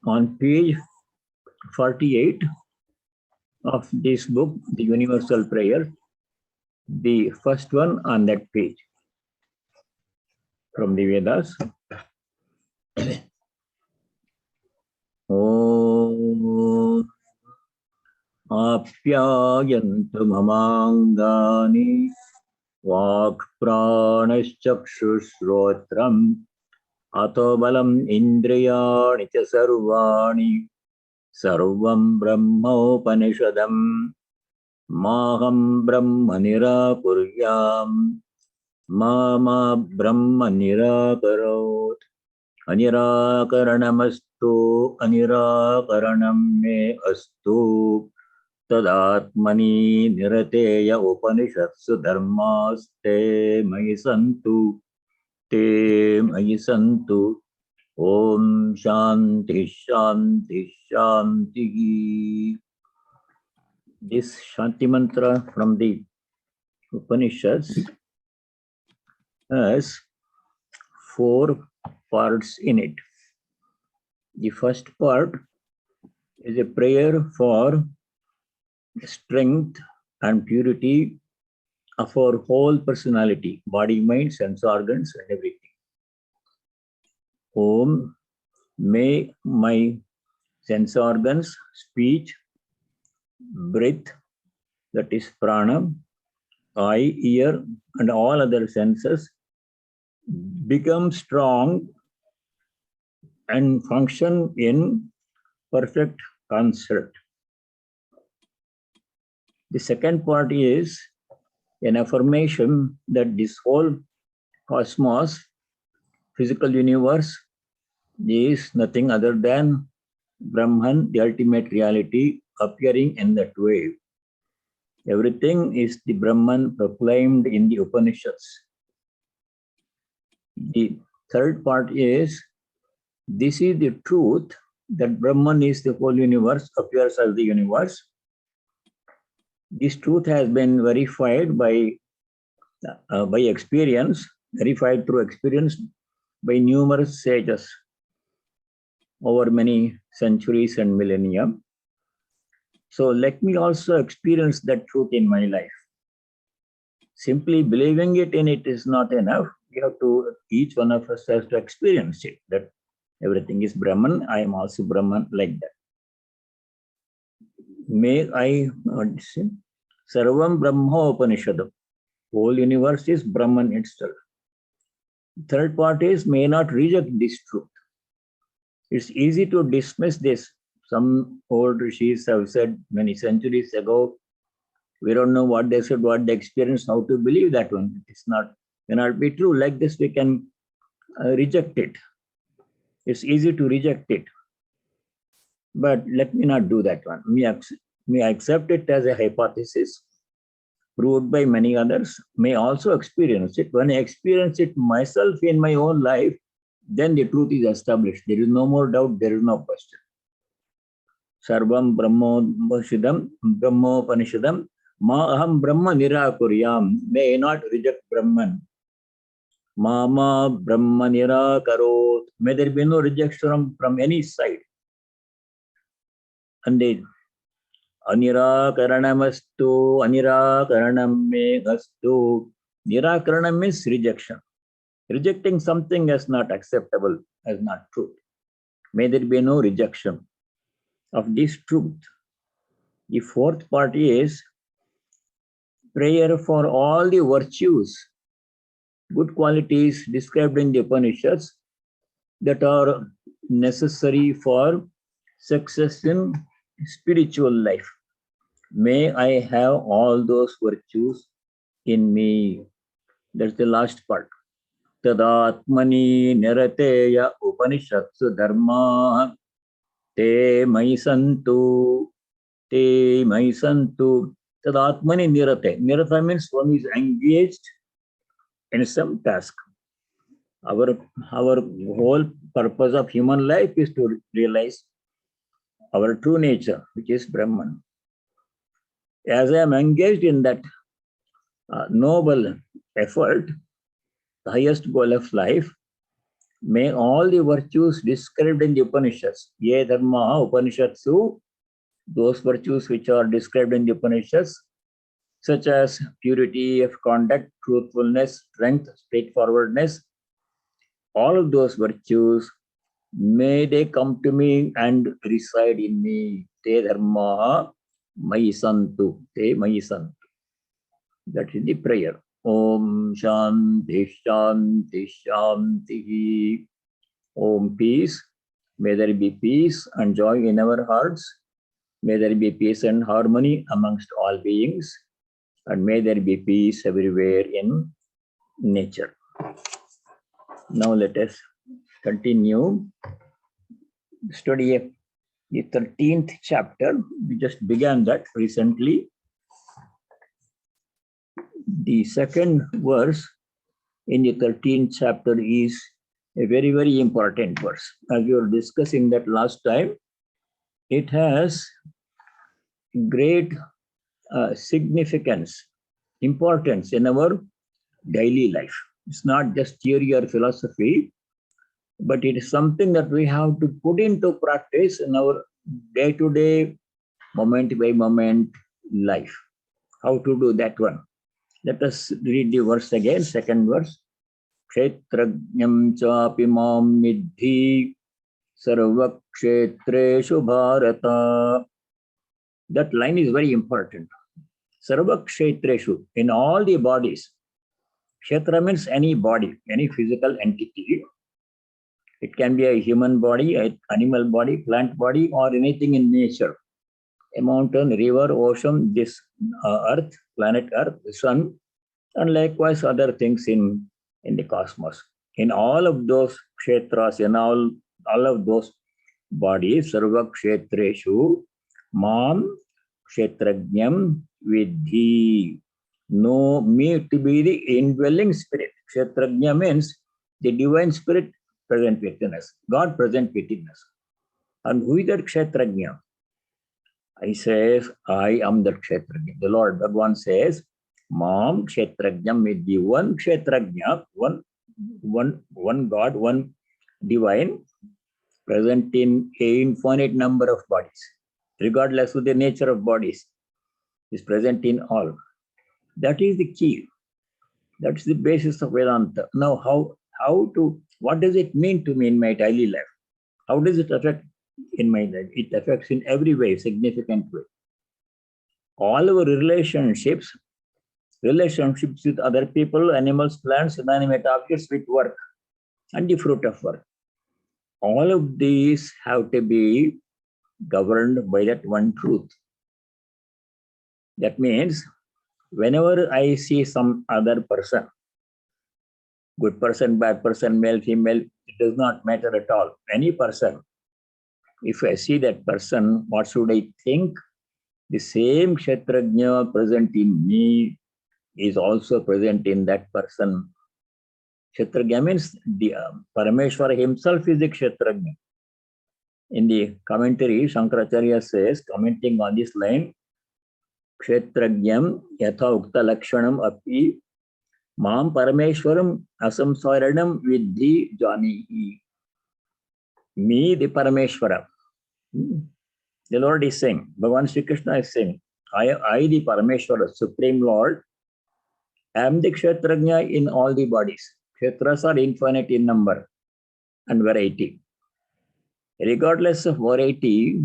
On page 48 of this book, The Universal Prayer, the first one on that page from the Vedas. Om Apyayantu mamangani Vak pranashchakshushrotram Ato balam indriyani cha sarvani Sarvam brahmopanishadam Maham brahma nirakuryam Mama brahma nirakarot Anirakaranamastu Anirakaranam me astu Tadatmani nirateya upanishatsu dharmaste mayi santu te mayi santu Om Shanti Shanti Shanti. This Shanti mantra from the Upanishads has 4 parts in it. The first part is a prayer for strength and purity of our whole personality, body, mind, sense organs, and everything. Om, may my sense organs, speech, breath, that is prana, eye, ear, and all other senses become strong and function in perfect concert. The second part is an affirmation that this whole cosmos, physical universe, is nothing other than Brahman, the ultimate reality, appearing in that way. Everything is the Brahman proclaimed in the Upanishads. The third part is, this is the truth that Brahman is the whole universe, appears as the universe. This truth has been verified by experience, verified through experience by numerous sages over many centuries and millennia. So let me also experience that truth in my life. Simply believing it in it is not enough. We have to, each one of us has to experience it, that everything is Brahman, I am also Brahman, like that. May I say, Sarvam Brahma Upanishadam. Whole universe is Brahman itself. Third part is, may not reject this truth. It's easy to dismiss this. Some old rishis have said many centuries ago, we don't know what they said, what they experienced, how to believe that one. It's not, cannot be true. Like this, we can reject it. It's easy to reject it. But let me not do that one. May accept it as a hypothesis, proved by many others, may also experience it. When I experience it myself in my own life, then the truth is established. There is no more doubt, there is no question. Sarvam Brahmopanishadam Ma aham Brahma nirakuryam. May I not reject Brahman. Mama Brahma nirakarot. May there be no rejection from any side. And then Anirakaranamastu, Anirakaranam me gastu. Nirakaranam means rejection. Rejecting something as not acceptable, as not truth. May there be no rejection of this truth. The fourth part is prayer for all the virtues, good qualities described in the Upanishads that are necessary for success in spiritual life. May I have all those virtues in me. That's the last part. Tadatmani nirateya upanishatsu dharma te mai santu tadatmani nirate. Nirata means one is engaged in some task. Our whole purpose of human life is to realize our true nature, which is Brahman. As I am engaged in that noble effort, the highest goal of life, May all the virtues described in the Upanishads, ye dharma Upanishatsu, those virtues which are described in the Upanishads, such as purity of conduct, truthfulness, strength, straightforwardness, all of those virtues, may they come to me and reside in me. Te dharma mayi santu. Te mayi santu. That is the prayer. Om Shanti Shanti Shanti. Om peace. May there be peace and joy in our hearts. May there be peace and harmony amongst all beings. And may there be peace everywhere in nature. Now let us continue study of the 13th chapter. We just began that recently. The second verse in the 13th chapter is a very, very important verse. As we were discussing that last time, it has great significance, importance in our daily life. It's not just theory or philosophy, but it is something that we have to put into practice in our day-to-day, moment-by-moment life. How to do that one? Let us read the verse again, second verse. Kshetrajnam chapi mam nidhi sarva kshetreshu bharata. That line is very important. Sarva kshetreshu, in all the bodies. Kshetra means any body, any physical entity. It can be a human body, an animal body, plant body, or anything in nature. A mountain, river, ocean, this earth, planet earth, the sun, and likewise other things in the cosmos. In all of those kshetras, in all of those bodies, sarva kshetreshu, mam kshetrajnam vidhi. Know me to be the indwelling spirit. Kshetrajna means the divine spirit present within us, God present within us. And who is that kshetrajna? I says, I am the kshetrajna. The Lord Bhagavan says, Mam kshetrajnam vidhi. One kshetrajna, one God, one divine, present in an infinite number of bodies, regardless of the nature of bodies, is present in all. That is the key. That's the basis of Vedanta. Now, what does it mean to me in my daily life? How does it affect in my life? It affects in every way, significant way. All our relationships with other people, animals, plants, inanimate objects, with work and the fruit of work. All of these have to be governed by that one truth. That means whenever I see some other person, good person, bad person, male, female, it does not matter at all. Any person, if I see that person, what should I think? The same kshetrajna present in me is also present in that person. Kshetrajna means the Parameshwara himself is the kshetrajna. In the commentary, Shankaracharya says, commenting on this line, kshetrajnam yatha ukta lakshanam api mam parameshwaram asamsaranam vidhi janihi. Me, the Parameshwara. The Lord is saying, Bhagavan Sri Krishna is saying, I the Parameshwara, Supreme Lord, am the kshetrajna in all the bodies. Kshetras are infinite in number and variety. Regardless of variety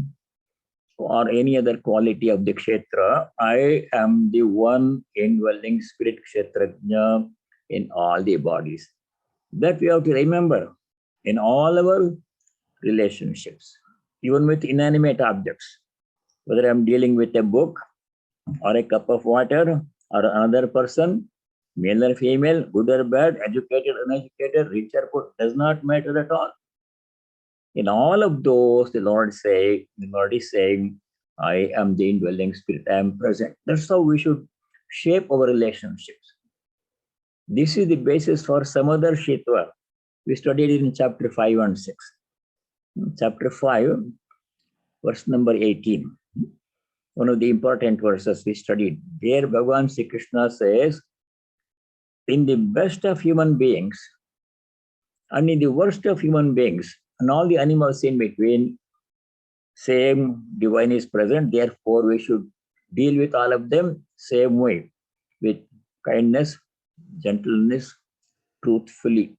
or any other quality of the kshetra, I am the one indwelling spirit kshetrajna in all the bodies. That we have to remember in all our relationships, even with inanimate objects, whether I'm dealing with a book or a cup of water or another person, male or female, good or bad, educated, uneducated, rich or poor, does not matter at all. In all of those, the Lord is saying, I am the indwelling spirit, I am present. That's how we should shape our relationships. This is the basis for Samadar Shitva. We studied it in chapter 5 and 6. Chapter 5, verse number 18. One of the important verses we studied. There Bhagavan Sri Krishna says, in the best of human beings, And in the worst of human beings and all the animals in between, same divine is present. Therefore, we should deal with all of them same way, with kindness, gentleness, truthfully.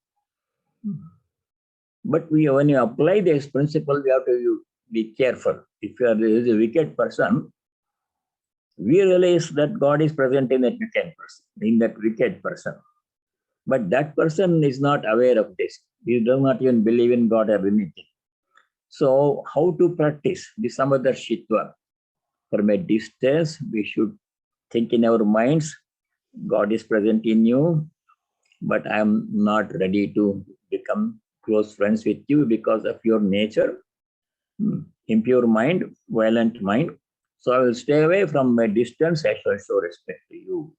But when you apply this principle, we have to be careful. If you are a wicked person, we realize that God is present in that wicked person. But that person is not aware of this. He does not even believe in God or anything. So how to practice the Samadarshitva? From a distance, we should think in our minds, God is present in you, but I am not ready to become close friends with you because of your nature, impure mind, violent mind. So I will stay away from a distance. I shall show respect to you.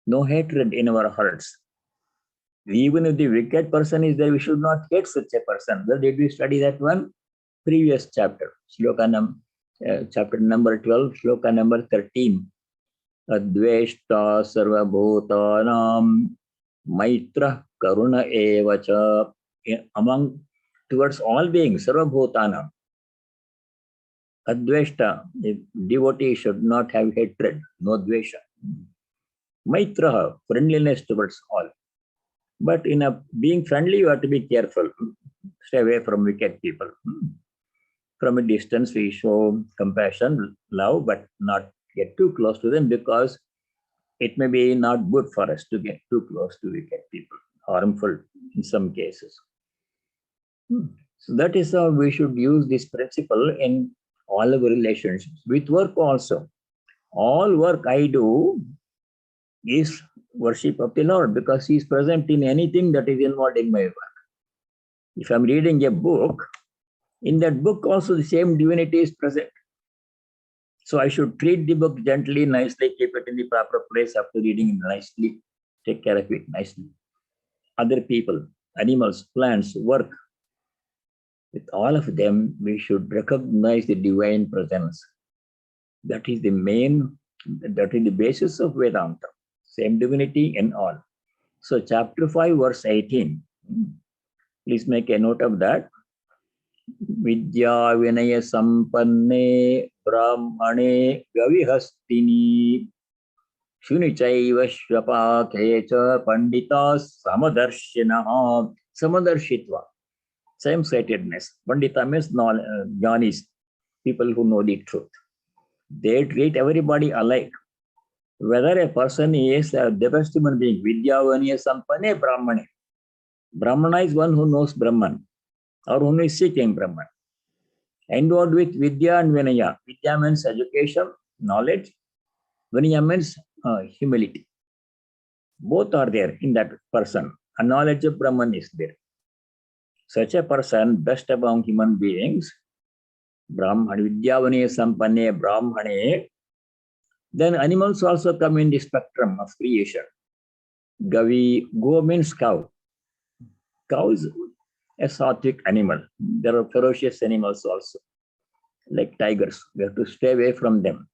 No hatred in our hearts. Even if the wicked person is there, we should not hate such a person. Well, did we study that one? Previous chapter, chapter number 12, shloka number 13. Adveshta sarvabhutanam maitra karuna evacha. Among, towards all beings, sarvabhutanam. Adveshta, the devotee should not have hatred, no dvesha. Maitra, friendliness towards all. But in being friendly, you have to be careful. Stay away from wicked people. From a distance, we show compassion, love, but not get too close to them because it may be not good for us to get too close to wicked people, harmful in some cases. So that is how we should use this principle in all our relationships. With work also. All work I do is worship of the Lord because He is present in anything that is involved in my work. If I'm reading a book, in that book also the same divinity is present. So I should treat the book gently, nicely, keep it in the proper place after reading it nicely, take care of it nicely. Other people, animals, plants, work, with all of them, we should recognize the divine presence. That is the basis of Vedanta. Same divinity in all. So chapter 5, verse 18. Please make a note of that. Vidya Vinaya Sampanne Brahmane Gavihastini Shunichaiva Shvapakecha Pandita Samadarshinaha. Samadarshitva. Same-sightedness. Pandita means jnanis, people who know the truth. They treat everybody alike. Whether a person is the best human being, Vidya Vinaya Sampanne Brahmane. Brahmana is one who knows Brahman or who is seeking Brahman. Endowed with Vidya and Vinaya. Vidya means education, knowledge. Vinaya means humility. Both are there in that person. A knowledge of Brahman is there. Such a person, best among human beings, Brahman, Vidya Vinaya Sampanne Brahmane. Then animals also come in the spectrum of creation. Go means cow. Cow is a sattvic animal. There are ferocious animals also, like tigers. We have to stay away from them.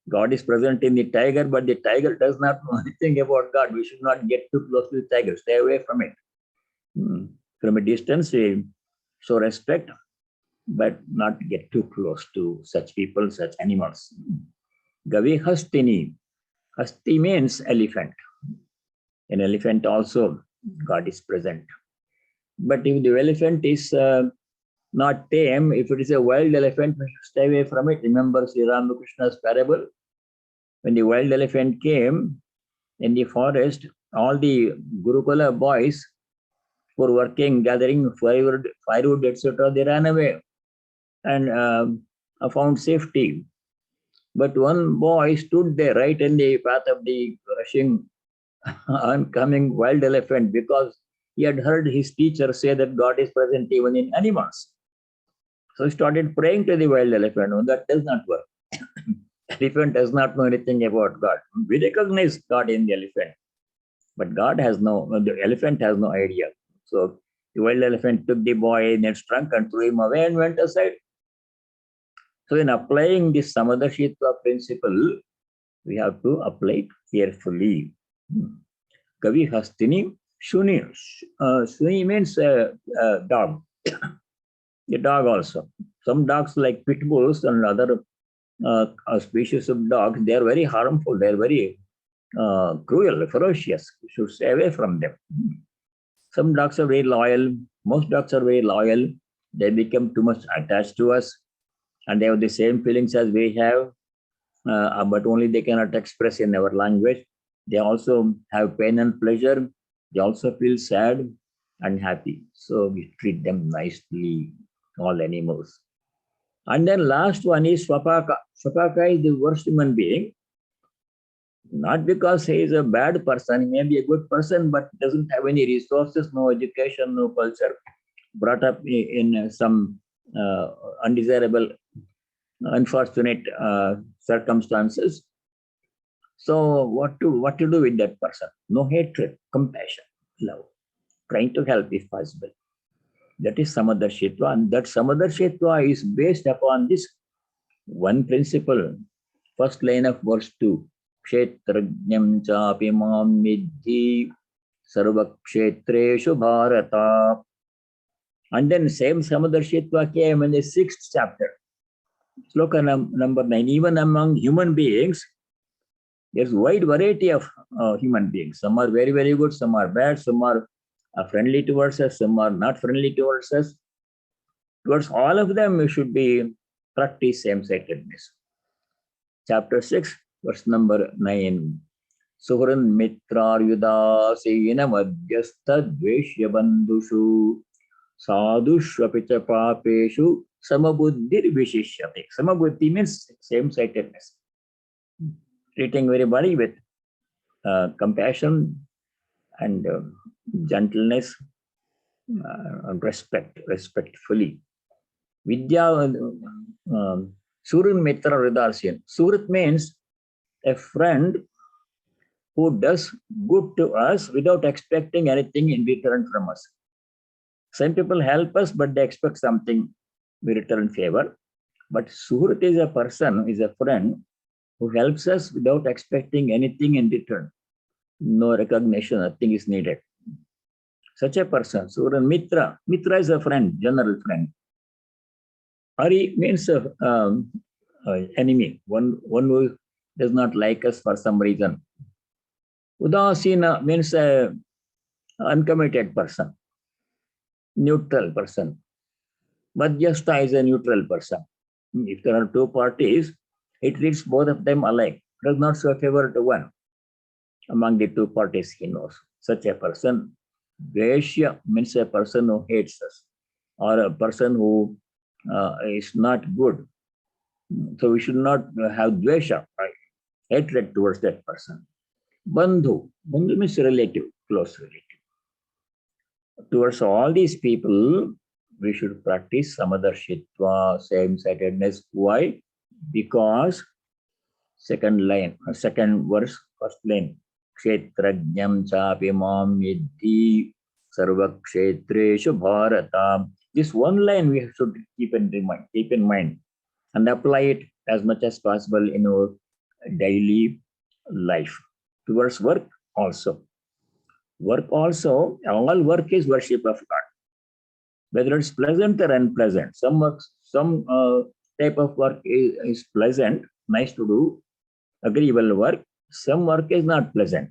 God is present in the tiger, but the tiger does not know anything about God. We should not get too close to the tiger. Stay away from it. From a distance, we show respect, but not get too close to such people, such animals. Gavi Hastini. Hasti means elephant. In elephant also, God is present. But if the elephant is not tame, if it is a wild elephant, we should stay away from it. Remember Sri Ramakrishna's parable? When the wild elephant came in the forest, all the Gurukula boys who were working, gathering firewood, etc., they ran away and found safety. But one boy stood there right in the path of the rushing oncoming wild elephant because he had heard his teacher say that God is present even in animals. So he started praying to the wild elephant. Oh, that does not work. Elephant does not know anything about God. We recognize God in the elephant, but the elephant has no idea. So the wild elephant took the boy in its trunk and threw him away and went aside. So in applying this Samadarshitva principle, we have to apply it carefully. Gavi Hastini, Shuni, Shuni means dog. A dog also. Some dogs like pit bulls and other species of dogs, they are very harmful. They are very cruel, ferocious. We should stay away from them. Some dogs are very loyal. Most dogs are very loyal. They become too much attached to us, and they have the same feelings as we have, but only they cannot express in our language. They also have pain and pleasure. They also feel sad and happy. So we treat them nicely, all animals. And then last one is Swapaka. Swapaka is the worst human being. Not because he is a bad person, he may be a good person, but doesn't have any resources, no education, no culture, brought up in some undesirable, unfortunate circumstances. So what to do with that person? No hatred, compassion, love, trying to help if possible. That is Samadarshitva, and that Samadarshitva is based upon this one principle. First line of verse 2. Kshetrajnam chapi mam vidhi sarvakshetreshu bharata. And then same Samadarshitva came in the 6th chapter. Sloka number 9. Even among human beings, there's wide variety of human beings. Some are very, very good, some are bad, some are friendly towards us, some are not friendly towards us. Towards all of them, we should be practice same-sightedness. Chapter 6, verse number 9. Suhran mitra yudasena madhyastha dveshya bandhushu sadhushvapicha papeshu samabuddhir vishishyate. Samabuddhi means same-sightedness. Treating everybody with compassion and gentleness and respectfully. Vidya, Surin Mitra Ridarsian. Surat means a friend who does good to us without expecting anything in return from us. Some people help us, but they expect something in return favor. But Surat is a person, is a friend who helps us without expecting anything in return. No recognition, nothing is needed. Such a person, Suran Mitra. Mitra is a friend, general friend. Hari means enemy, one who does not like us for some reason. Udasina means uncommitted person, neutral person. Madhyastha is a neutral person. If there are two parties, it treats both of them alike. Does not show favor to one among the two parties he knows. Such a person. Dveshya means a person who hates us or a person who is not good. So we should not have dvesha, right? Hatred towards that person. Bandhu. Bandhu means relative, close relative. Towards all these people, we should practice Samadarshitva, same-sightedness. Why? Because second verse, first line. Kshetrajnam chapi mam vidhi sarvakshetreshu bharata. This one line we should keep in mind and apply it as much as possible in our daily life. Towards work also. All work is worship of God. Whether it's pleasant or unpleasant. Some type of work is pleasant, nice to do, agreeable work. Some work is not pleasant.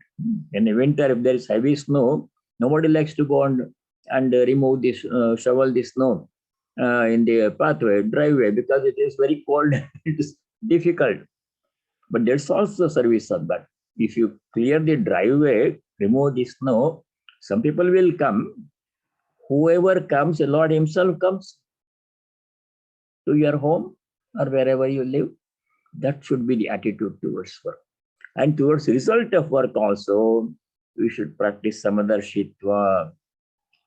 In the winter, if there is heavy snow, nobody likes to go and remove this, shovel the snow in the driveway, because it is very cold. It is difficult. But there's also service of that. If you clear the driveway, remove the snow, some people will come. Whoever comes, the Lord himself comes to your home or wherever you live. That should be the attitude towards work. And towards result of work also, we should practice Samadarshitva.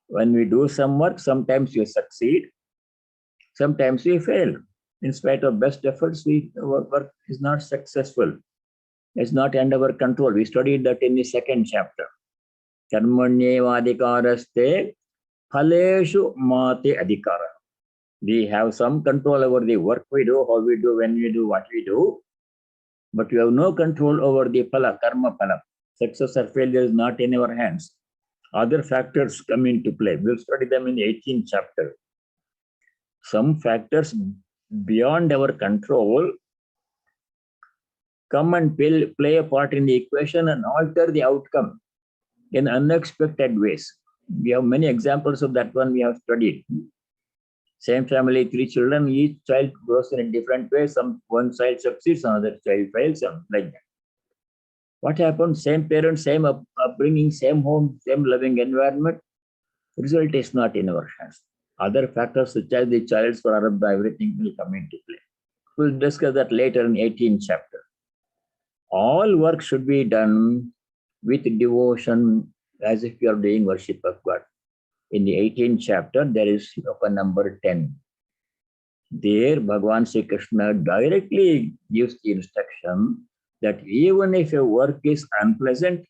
When we do some work, sometimes we succeed, sometimes we fail. In spite of best efforts, our work is not successful. It's not under our control. We studied that in the 2nd chapter. Karmanyevadikaraste phaleshu mate adhikara. We have some control over the work we do, how we do, when we do, what we do. But we have no control over the phala, karma phala. Success or failure is not in our hands. other factors come into play. We'll study them in the 18th chapter. Some factors beyond our control come and play a part in the equation and alter the outcome in unexpected ways. We have many examples of that one we have studied. Same family, 3 children, each child grows in a different way. One child succeeds, another child fails, and like that. What happens? Same parents, same upbringing, same home, same loving environment. Result is not in our hands. Other factors such as the child's prarabdha, everything will come into play. We'll discuss that later in 18th chapter. All work should be done with devotion as if you are doing worship of God. In the 18th chapter, there is sloka number 10. There, Bhagavan Sri Krishna directly gives the instruction that even if a work is unpleasant,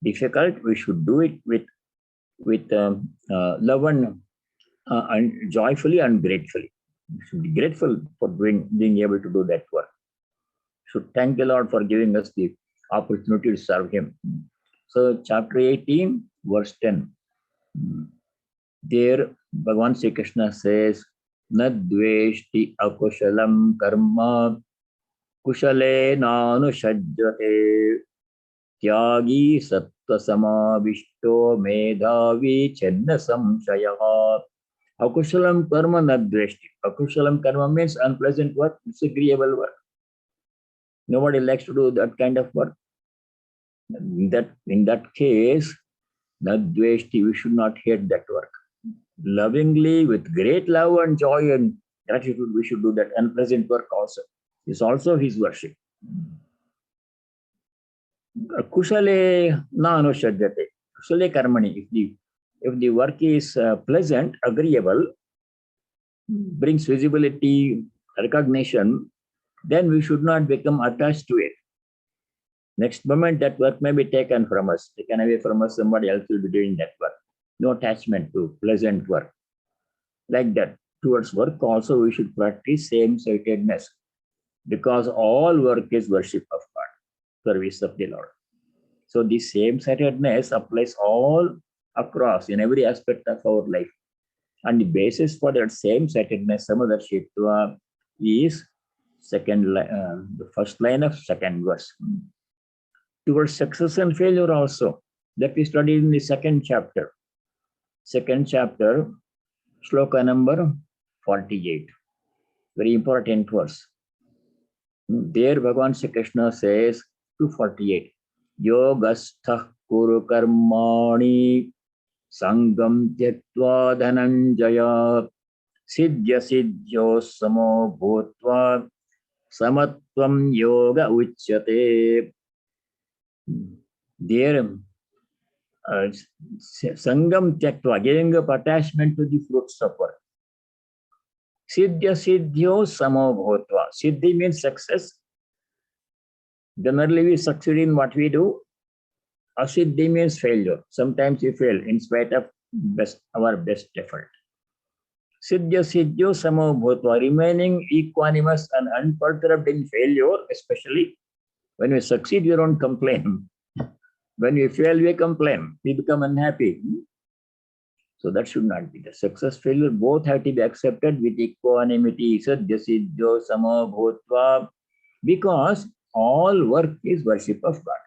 difficult, we should do it with love and joyfully and gratefully. We should be grateful for being able to do that work. Should thank the Lord for giving us the opportunity to serve Him. So, chapter 18, verse 10. There, Bhagavan Sri Krishna says, "Na dveshti akushalam karma kushale nanushajyate tyagi sattva samavishto medhavi chenna samshayaha." Akushalam karma na dveshti. Akushalam karma means unpleasant work, disagreeable work. Nobody likes to do that kind of work. In that case, na dveshti, we should not hate that work. Lovingly, with great love and joy and gratitude, we should do that unpleasant work also. It's also His worship. Kushale na anushajyate. Kushale karmani. If the work is pleasant, agreeable, brings visibility, recognition, then we should not become attached to it. Next moment, that work may be taken from us, taken away from us, somebody else will be doing that work. No attachment to pleasant work. Like that, towards work also we should practice same-sightedness, because all work is worship of God, service of the Lord. So this same-sightedness applies all across in every aspect of our life. And the basis for that same-sightedness, Samadarshitva, is the first line of second verse. Towards success and failure also, that we studied in the second chapter. Second chapter, sloka number 48. Very important verse. There Bhagavan Sri Krishna says, 248, Yogastha kuru karmani sangam tyaktva dhananjaya siddhya siddhyo samo bhutva samatvam yoga uchyate. There, sangam tyaktva, giving up attachment to the fruits of work. Siddhya siddhyo samo bhutva. Siddhi means success. Generally, we succeed in what we do. Asiddhi means failure. Sometimes we fail in spite of our best effort. Siddhya siddhyo samo bhutva, remaining equanimous and unperturbed in failure, especially when we succeed, we don't complain. When we fail, we complain. We become unhappy. So that should not be. The success, failure, both have to be accepted with equanimity. Saddhya siddhyo samo bhutva, because all work is worship of God.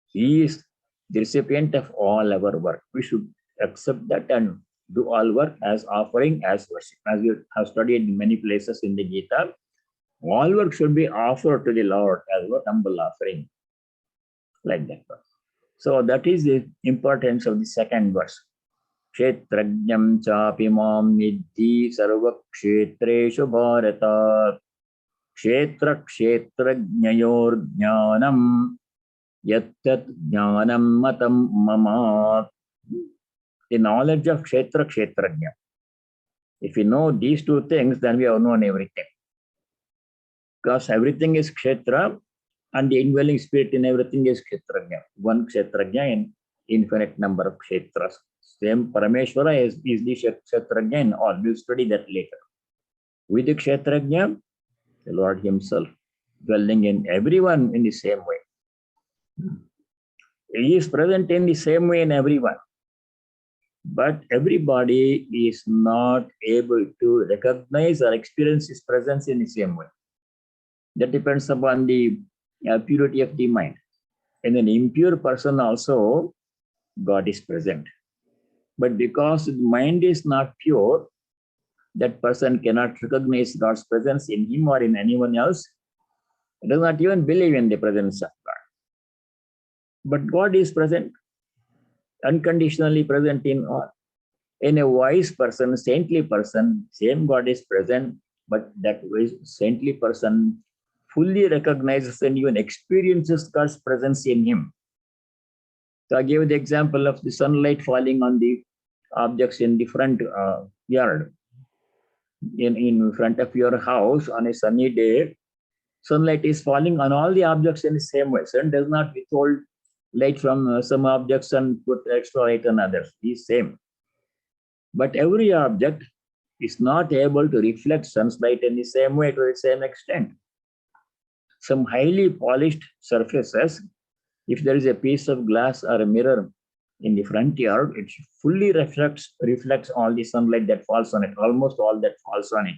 He is the recipient of all our work. We should accept that and do all work as offering, as worship. As we have studied in many places in the Gita, all work should be offered to the Lord as a humble offering. Like that. So that is the importance of the second verse. Kshetrajnam chapi mam nidhi sarva kshetreshu bharata kshetra kshetrajnayor jnanam yattat jnanam matam mama. The knowledge of kshetra kshetrajna. If we know these two things, then we have known everything. Because everything is kshetra, and the indwelling spirit in everything is kshetrajna. One kshetrajna in infinite number of kshetras. Same Parameshwara is the kshetrajna in all. We'll study that later. With the kshetrajna, the Lord Himself dwelling in everyone in the same way. He is present in the same way in everyone. But everybody is not able to recognize or experience his presence in the same way. That depends upon the purity of the mind. In an impure person also, God is present. But because the mind is not pure, that person cannot recognize God's presence in him or in anyone else. He does not even believe in the presence of God. But God is present, unconditionally present in all. In a wise person, saintly person, same God is present, but that wise, saintly person fully recognizes and even experiences God's presence in him. So I gave the example of the sunlight falling on the objects in the front yard. In front of your house on a sunny day, sunlight is falling on all the objects in the same way. Sun does not withhold light from some objects and put extra light on others. It is same. But every object is not able to reflect sunlight in the same way to the same extent. Some highly polished surfaces, if there is a piece of glass or a mirror in the front yard, it fully reflects all the sunlight that falls on it, almost all that falls on it.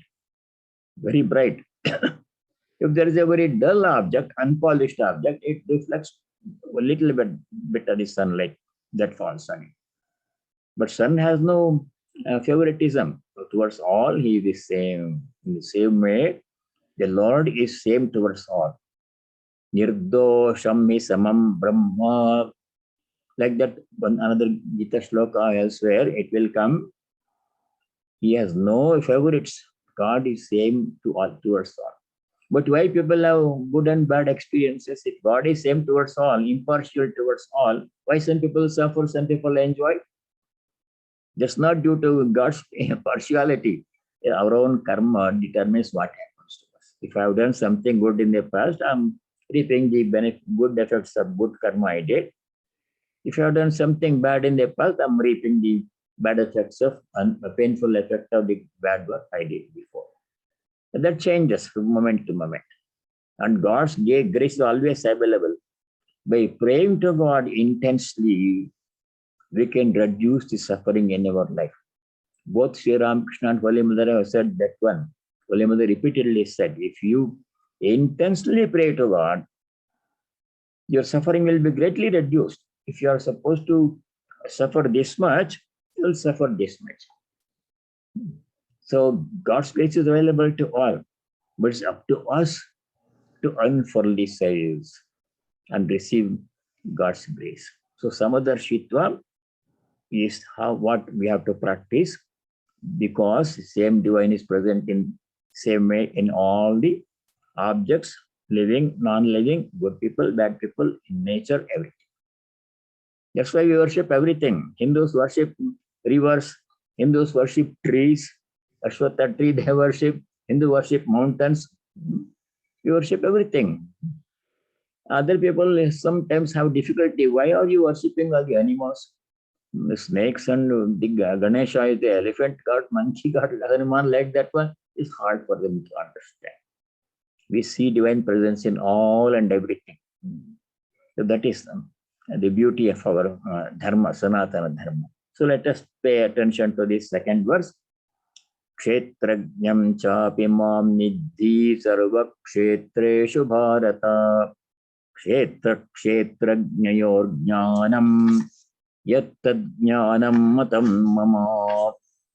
Very bright. If there is a very dull object, unpolished object, it reflects a little bit of the sunlight that falls on it. But sun has no favoritism towards all. He is the same. In the same way, the Lord is same towards all. Nirdosham samam brahma. Like that, another Gita shloka elsewhere, it will come. He has no favorites. God is same to all, towards all. But why people have good and bad experiences? If God is same towards all, impartial towards all, why some people suffer, some people enjoy? That's not due to God's partiality. Our own karma determines what happens to us. If I have done something good in the past, I'm reaping the good effects of good karma I did. If I have done something bad in the past, I'm reaping the bad effects of a painful effect of the bad work I did before. And that changes from moment to moment. And God's grace is always available. By praying to God intensely, we can reduce the suffering in our life. Both Sri Ramakrishna and Holy Mother have said that one. Holy Mother repeatedly said, if you intensely pray to God, your suffering will be greatly reduced. If you are supposed to suffer this much, you will suffer this much. So God's grace is available to all, but it's up to us to unfurl the sails and receive God's grace. So Samadarshitva is what we have to practice, because same divine is present in same way in all the objects, living, non-living, good people, bad people, in nature, everything. That's why we worship everything. Hindus worship rivers, Hindus worship trees, Ashwatha tree they worship, Hindu worship mountains. We worship everything. Other people sometimes have difficulty. Why are you worshipping all the animals? The snakes and the Ganesha is the elephant god, monkey god, Hanuman, like that one is hard for them to understand. We see divine presence in all and everything. So that is the beauty of our dharma, Sanatana dharma. So let us pay attention to this second verse. Kshetrajnam chapi mam nidhi sarva kshetreshu bharata kshetrajnayor jnanam yattadjnanam matam mama.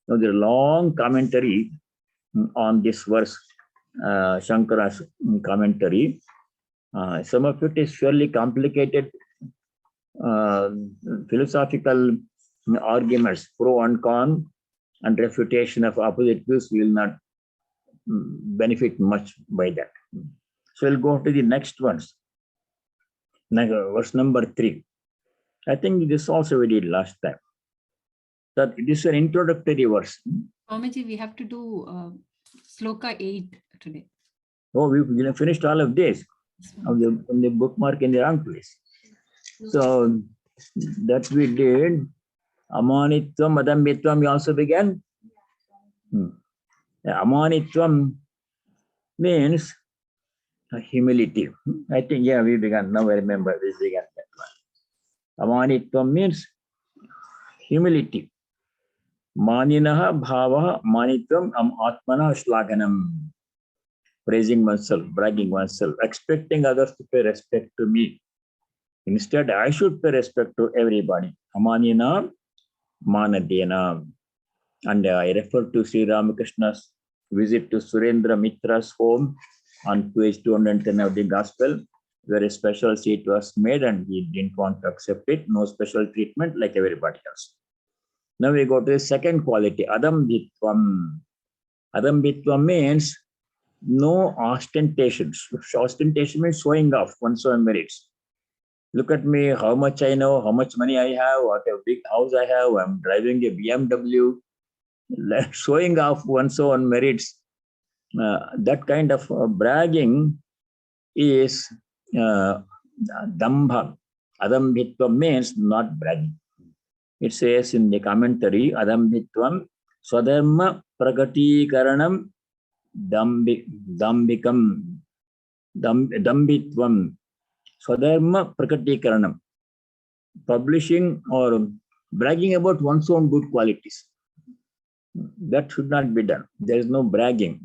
Now there is a long commentary on this verse, Shankara's commentary. Some of it is fairly complicated philosophical arguments, pro and con, and refutation of opposite views. We will not benefit much by that. So we'll go to the next ones. Verse number 3. I think this also we did last time. That this is an introductory verse. Swamiji, we have to do Sloka 8 today. Oh, we finished all of this on the bookmark in the wrong place. So that we did. Amanitvam, Madambitvam, we also began. Amanitvam means humility. I think, yeah, we began. Now I remember we began that Amanitvam means humility. Maninaha bhavaha manitvam atmana shlaganam. Praising oneself, bragging oneself, expecting others to pay respect to me. Instead, I should pay respect to everybody. Amanina manadena. And I refer to Sri Ramakrishna's visit to Surendra Mitra's home on page 210 of the Gospel, where a special seat was made and he didn't want to accept it. No special treatment like everybody else. Now we go to the second quality, Adambhitvam. Adambhitvam means no ostentations. Ostentation means showing off one's own merits. Look at me, how much I know, how much money I have, what a big house I have, I'm driving a BMW. Showing off one's own merits. That kind of bragging is dambha. Adambhitvam means not bragging. It says in the commentary, Adambhitvam swadharma pragatikaranam dambikam dambitvam swadharma prakatikaranam, publishing or bragging about one's own good qualities. That should not be done. There is no bragging,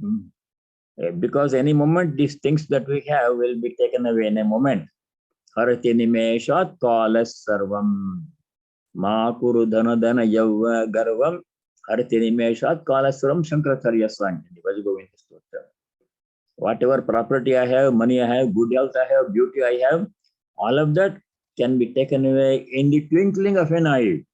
because any moment these things that we have will be taken away in a moment. Harati nimeshat kalas sarvam ma kuru dhana dhana yavva garvam harati nimeshat kalas sarvam Shankaracharya sang. Whatever property I have, money I have, good health I have, beauty I have, all of that can be taken away in the twinkling of an eye.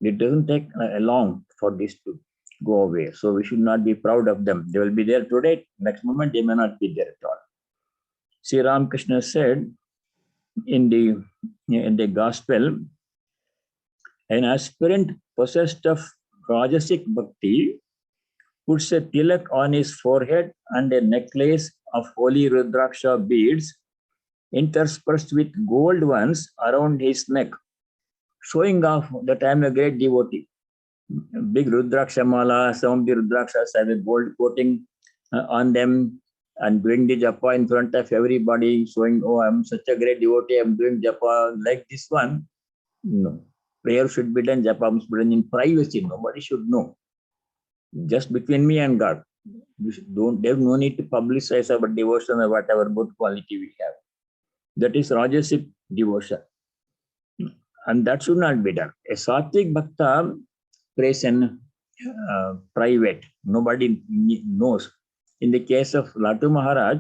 It doesn't take long for this to go away. So we should not be proud of them. They will be there today. Next moment, they may not be there at all. Sri Ramakrishna said in the Gospel, an aspirant possessed of Rajasic Bhakti puts a tilak on his forehead and a necklace of holy Rudraksha beads interspersed with gold ones around his neck, showing off that I am a great devotee. Big Rudraksha mala, some of the Rudrakshas have a gold coating on them and doing the japa in front of everybody, showing, oh, I'm such a great devotee, I'm doing japa like this one. No. Prayer should be done, japa must be done in privacy. Nobody should know. Just between me and God. There's no need to publicize our devotion or whatever good quality we have. That is Rajasic devotion. And that should not be done. A Sattvic Bhakta prays in private. Nobody knows. In the case of Latu Maharaj,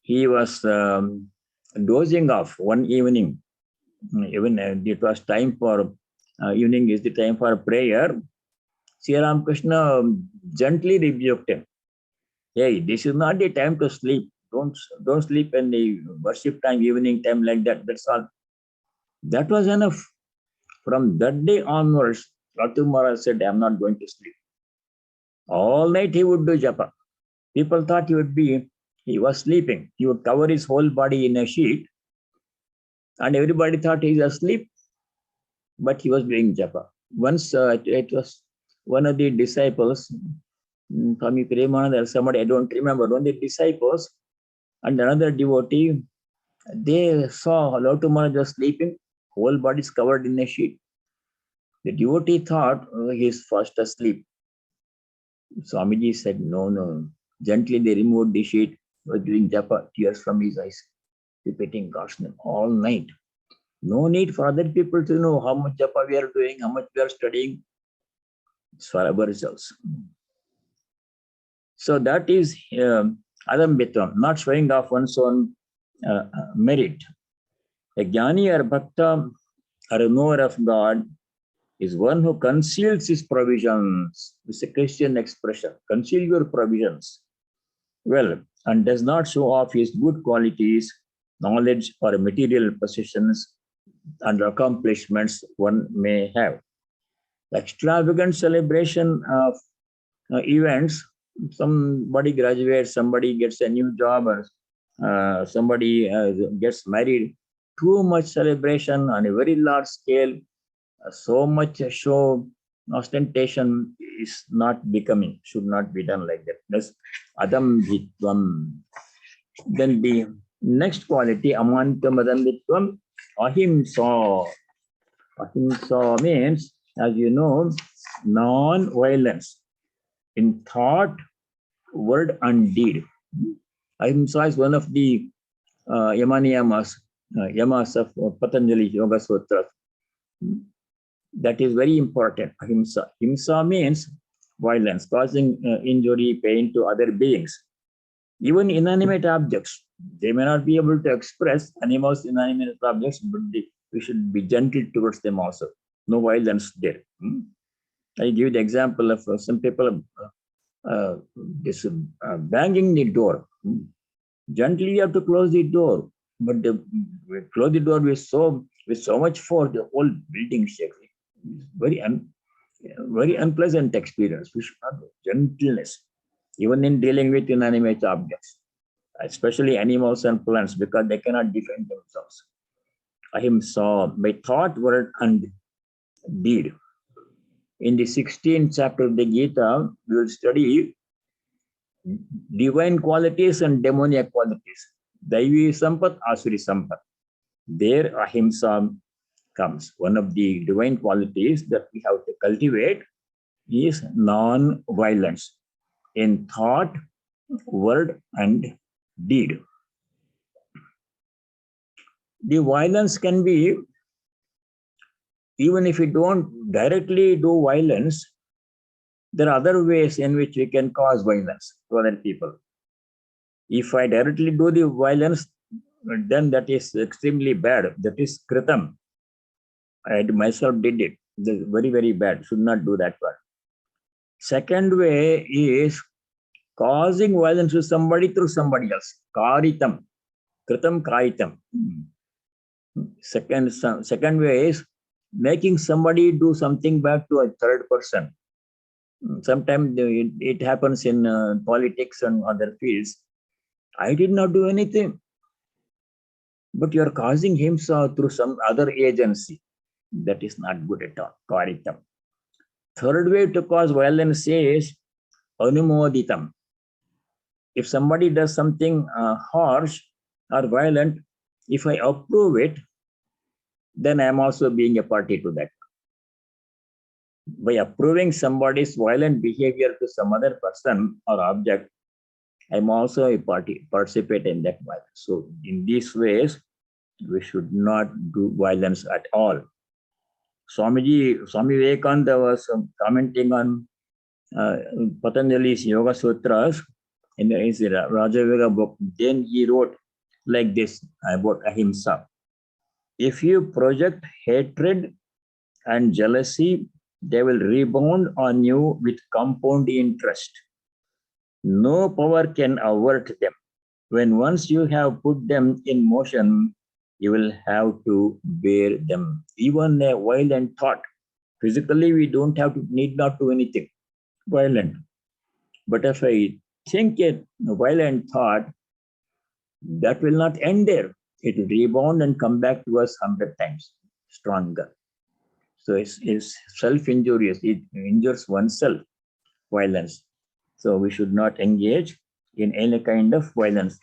he was dozing off one evening. Even it was time for, evening is the time for prayer. Sri Ramakrishna gently rebuked him. Hey, this is not the time to sleep. Don't sleep in the worship time, evening time like that. That's all. That was enough. From that day onwards, Latu Maharaj said, I'm not going to sleep. All night he would do japa. People thought he was sleeping. He would cover his whole body in a sheet. And everybody thought he was asleep. But he was doing japa. Once it was one of the disciples, Swami Premananda or somebody, I don't remember, one of the disciples and another devotee, they saw Latu Maharaj was sleeping, whole body is covered in a sheet. The devotee thought, oh, he is fast asleep. Swamiji said, no. Gently they removed the sheet, was doing japa, tears from his eyes, repeating God's name all night. No need for other people to know how much japa we are doing, how much we are studying. It's for ourselves. So that is Adambhitvam, not showing off one's own merit. A Jnani or Bhakta or a knower of God is one who conceals his provisions. It's a Christian expression. Conceal your provisions well and does not show off his good qualities, knowledge, or material possessions and accomplishments one may have. Extravagant celebration of events, somebody graduates, somebody gets a new job, or somebody gets married, too much celebration on a very large scale, so much show, ostentation is not should not be done like that. That's Adambhitvam. Then the Next quality, amanita madanditvam, ahimsa. Ahimsa means, as you know, non-violence in thought, word, and deed. Ahimsa is one of the Yamaniyamas, yamas of Patanjali Yoga Sutra. That is very important. Ahimsa. Himsa means violence, causing injury, pain to other beings. Even inanimate objects, they may not be able to express animals, inanimate objects, but we should be gentle towards them also. No violence there. I give the example of some people banging the door. Gently you have to close the door, but we close the door with so much force, the whole building shakes. Very unpleasant experience. We should have gentleness, even in dealing with inanimate objects, especially animals and plants, because they cannot defend themselves. Ahimsa, by thought, word, and deed. In the 16th chapter of the Gita, we will study divine qualities and demoniac qualities. Daivi Sampat, Asuri Sampat. There, Ahimsa comes. One of the divine qualities that we have to cultivate is non-violence in thought, word, and deed. The violence can be, even if we don't directly do violence, there are other ways in which we can cause violence to other people. If I directly do the violence, then that is extremely bad. That is kritam. I myself did it. That's very, very bad. Should not do that one. Second way is causing violence to somebody through somebody else. Karitam. Kritam karitam. Second way is making somebody do something bad to a third person. Sometimes it happens in politics and other fields. I did not do anything, but you are causing himsa through some other agency. That is not good at all. Karitam. Third way to cause violence is anumoditam. If somebody does something harsh or violent, if I approve it, then I am also being a party to that. By approving somebody's violent behavior to some other person or object, I'm also a party, participate in that violence. So in these ways, we should not do violence at all. Swami Vivekananda was commenting on Patanjali's Yoga Sutras in his Rajavega book. Then he wrote like this about ahimsa. If you project hatred and jealousy, they will rebound on you with compound interest. No power can avert them. When once you have put them in motion, you will have to bear them. Even a violent thought. Physically, we don't have to, need not do anything violent. But if I think a violent thought, that will not end there. It will rebound and come back to us 100 times stronger. So it's self-injurious. It injures oneself, violence. So we should not engage in any kind of violence.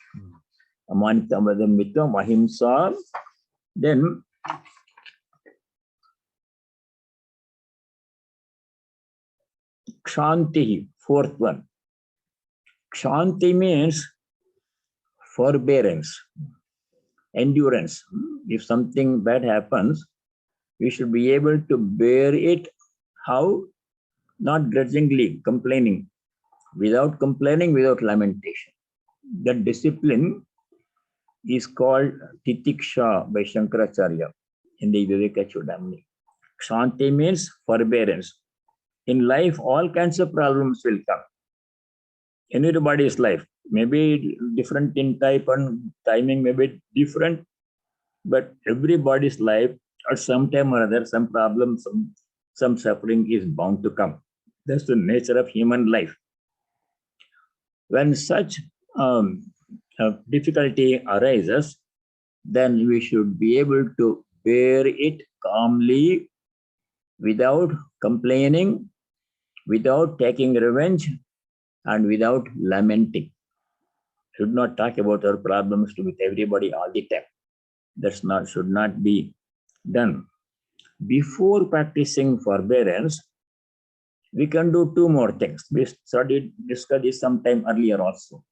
Amanita madamitam ahimsa. Then kshanti, fourth one. Kshanti means forbearance, endurance. If something bad happens, we should be able to bear it. How? Not grudgingly, complaining. Without complaining, without lamentation. That discipline is called titiksha by Shankaracharya in the Viveka Chudamani. Kshanti means forbearance. In life, all kinds of problems will come. In everybody's life, maybe different in type and timing may be different, but everybody's life at some time or other, some problem, some suffering is bound to come. That's the nature of human life. When such difficulty arises, then we should be able to bear it calmly, without complaining, without taking revenge, and without lamenting. Should not talk about our problems with everybody all the time. Should not be done. Before practicing forbearance, we can do two more things. We discussed this sometime earlier also.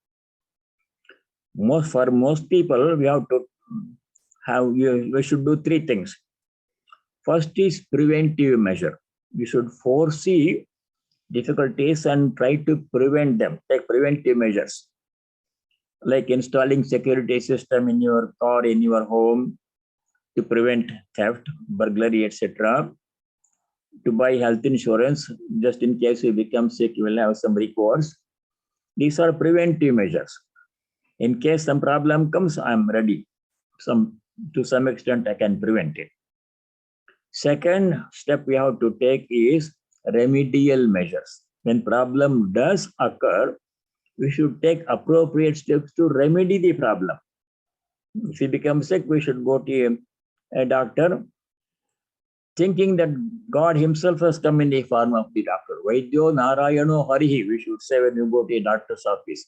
For most people, we have to we should do three things. First is preventive measure. We should foresee difficulties and try to prevent them, take preventive measures, like installing security system in your car, in your home, to prevent theft, burglary, etc. To buy health insurance, just in case you become sick, you will have some recourse. These are preventive measures. In case some problem comes, I am ready. To some extent, I can prevent it. Second step we have to take is remedial measures. When problem does occur, we should take appropriate steps to remedy the problem. If we become sick, we should go to a doctor, thinking that God himself has come in the form of the doctor. Vaidyo Narayano Harihi, we should say when you go to a doctor's office.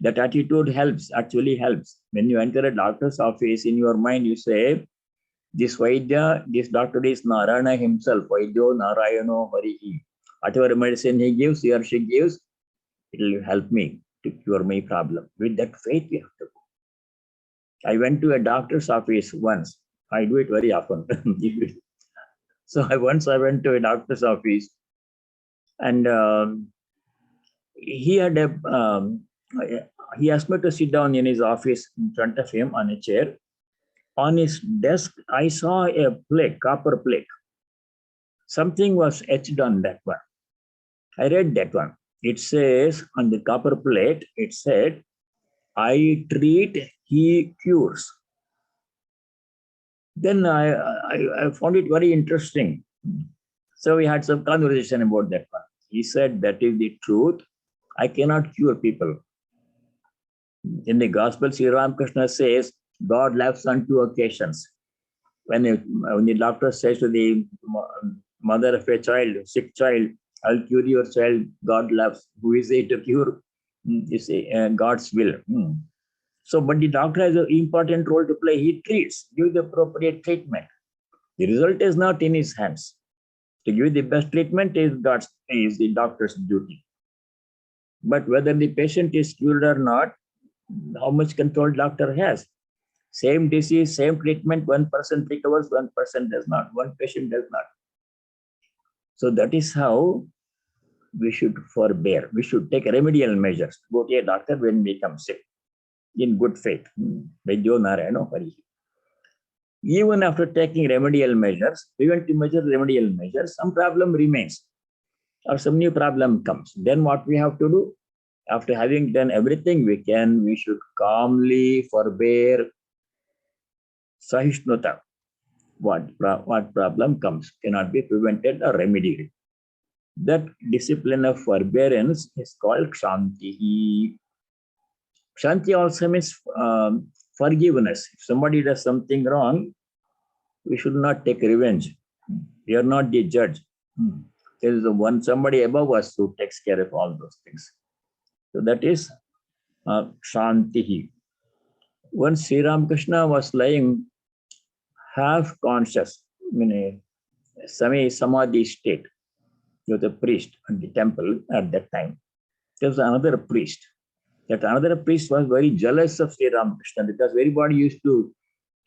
That attitude actually helps. When you enter a doctor's office, in your mind you say, this Vaidya, this doctor is Narayana himself, Vaidyo Narayano Harihi. Whatever medicine he gives, he or she gives, it will help me to cure my problem. With that faith, we have to go. I went to a doctor's office once. I do it very often. So once I went to a doctor's office, and he had he asked me to sit down in his office in front of him on a chair. On his desk, I saw a plate, copper plate. Something was etched on that one. I read that one. It says on the copper plate, it said, I treat, he cures. Then I found it very interesting. So we had some conversation about that one. He said, that is the truth. I cannot cure people. In the Gospel, Sri Ramakrishna says, God laughs on two occasions. When the doctor says to the mother of a child, sick child, I'll cure your child, God laughs. Who is it to cure? You say, God's will. So, but the doctor has an important role to play. He treats, gives the appropriate treatment. The result is not in his hands. To give the best treatment is the doctor's duty. But whether the patient is cured or not, how much control doctor has? Same disease, same treatment, one person recovers, one person does not, one patient does not. So that is how we should forbear. We should take remedial measures. Go to a doctor when we become sick, in good faith. Even after taking remedial measures, preventive measures, remedial measures, some problem remains or some new problem comes. Then what we have to do? After having done everything we can, we should calmly forbear. Sahishnuta. What problem comes cannot be prevented or remedied. That discipline of forbearance is called Kshanti. Kshanti also means forgiveness. If somebody does something wrong, we should not take revenge. We are not the judge. There is somebody above us who takes care of all those things. So that is Kshanti. Once Sri Ramakrishna was lying half conscious in a semi-samadhi state with a priest at the temple at that time. There was another priest. That another priest was very jealous of Sri Ramakrishna because everybody used to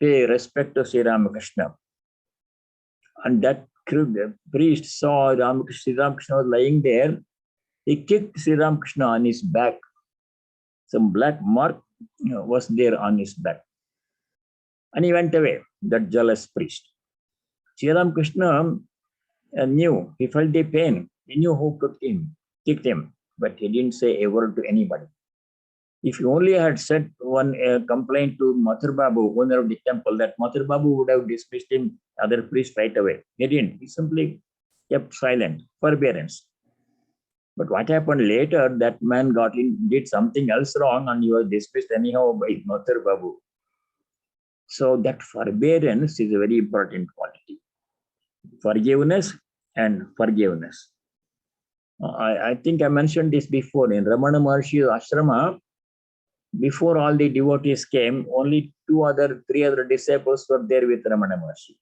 pay respect to Sri Ramakrishna. And that priest saw Sri Ramakrishna was lying there. He kicked Sri Ramakrishna on his back. Some black mark was there on his back. And he went away, that jealous priest. Sri Ramakrishna knew, he felt the pain. He knew who kicked him, but he didn't say a word to anybody. If he only had said one complaint to Mathur Babu, owner of the temple, that Mathur Babu would have dismissed him, other priest, right away. He didn't. He simply kept silent, forbearance. But what happened later, that man did something else wrong and he was dismissed anyhow by Mathur Babu. So that forbearance is a very important quality. Forgiveness and forgiveness. I think I mentioned this before. In Ramana Maharshi's ashrama, before all the devotees came, only three other disciples were there with Ramana Maharshi.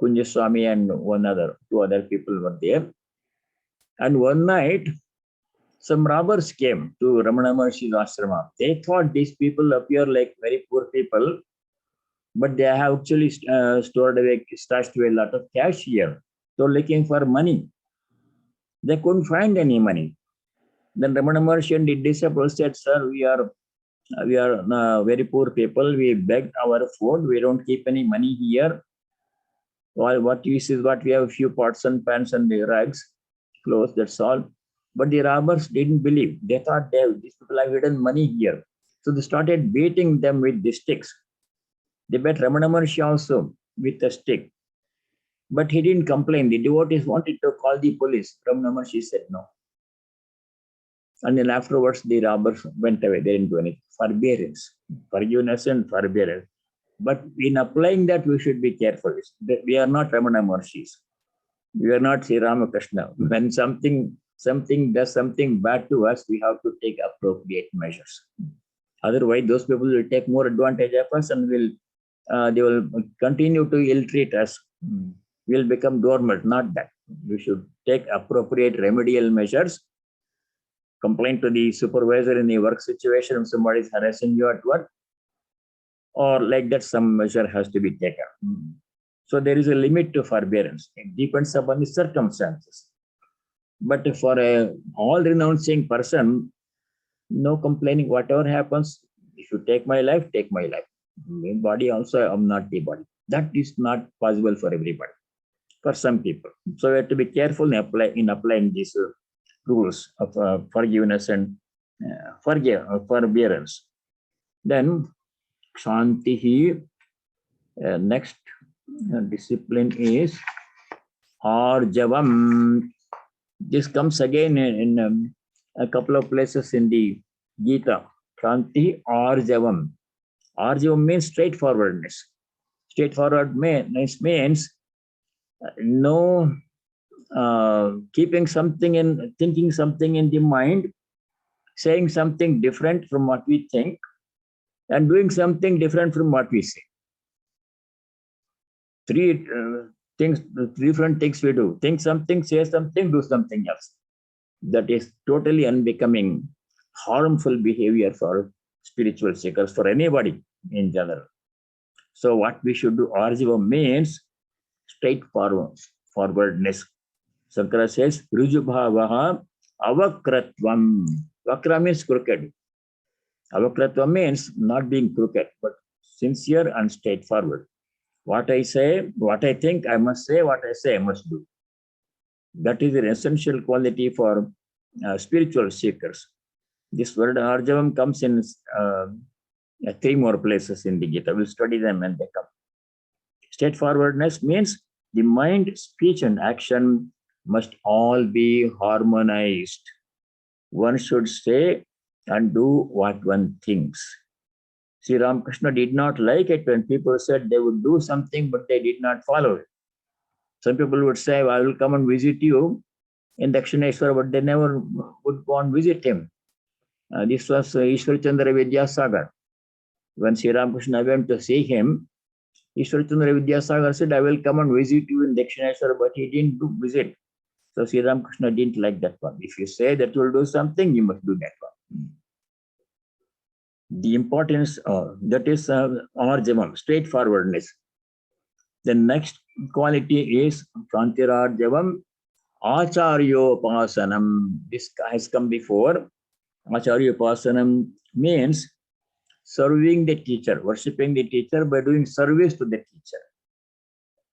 Kunja Swami and two other people were there. And one night, some robbers came to Ramana Maharshi's ashrama. They thought these people appear like very poor people, but they have actually stashed away a lot of cash here. So looking for money. They couldn't find any money. Then Ramana Maharshi and the disciples said, "Sir, we are very poor people. We begged our food. We don't keep any money here. Well, what use is what we have a few pots and pans and the rags, clothes, that's all." But the robbers didn't believe. They thought these people have hidden money here. So they started beating them with the sticks. They beat Ramana Maharshi also with a stick. But he didn't complain. The devotees wanted to call the police. Ramana Maharshi said no. And then afterwards, the robbers went away. They didn't do anything. Forbearance, forgiveness and forbearance. But in applying that, we should be careful. We are not Ramana Maharshis. We are not Sri Ramakrishna. When something does something bad to us, we have to take appropriate measures. Otherwise, those people will take more advantage of us and they will continue to ill-treat us. We'll become dormant. Not that. We should take appropriate remedial measures. Complain to the supervisor in the work situation if somebody is harassing you at work, or like that, some measure has to be taken. So there is a limit to forbearance. It depends upon the circumstances. But for a all-renouncing person, no complaining. Whatever happens, if you take my life, take my life. My body also, I'm not the body. That is not possible for everybody. For some people, so we have to be careful in applying these rules of forgiveness and forbearance. Then Shantihi, next discipline is Arjavam. This comes again in a couple of places in the Gita. Shanti Arjavam. Arjavam means straightforwardness. Straightforwardness means no keeping something and thinking something in the mind, saying something different from what we think, and doing something different from what we say. Three different things we do. Think something, say something, do something else. That is totally unbecoming, harmful behavior for spiritual seekers, for anybody in general. So what we should do, Arjiva means straightforwardness. Sankara says, Rujubhavaha avakratvam. Vakra means crooked. Avakratvam means not being crooked, but sincere and straightforward. What I say, what I think, I must say. What I say, I must do. That is an essential quality for spiritual seekers. This word Arjavam comes in 3 more places in the Gita. We'll study them when they come. Straightforwardness means the mind, speech, and action must all be harmonized. One should say and do what one thinks. Sri Ramakrishna did not like it when people said they would do something, but they did not follow it. Some people would say, I will come and visit you in Dakshineshwar, but they never would go and visit him. This was Ishwar Chandra Vidyasagar. When Sri Ramakrishna went to see him, Ishwar Chandra Vidyasagar said, I will come and visit you in Dakshineshwar, but he didn't do visit. So Sri Ramakrishna didn't like that one. If you say that you will do something, you must do that one. The importance that is Arjavam, straightforwardness. The next quality is Shantirarjavam, Acharyopasanam. This has come before. Acharyopasanam means serving the teacher, worshipping the teacher by doing service to the teacher.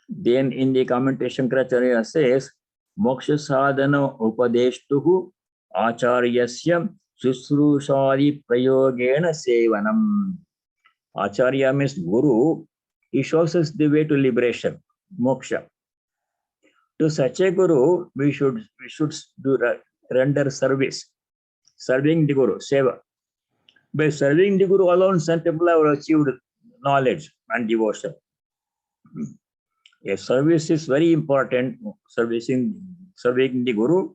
Then in the commentary, Shankaracharya says, Moksha sadhana upadeshtuhu acharyasya susrushari prayogena sevanam. Acharya means Guru. He shows us the way to liberation, moksha. To such a Guru, we should render service, serving the Guru, seva. By serving the Guru alone, some people have achieved knowledge and devotion. A service is very important. Serving the Guru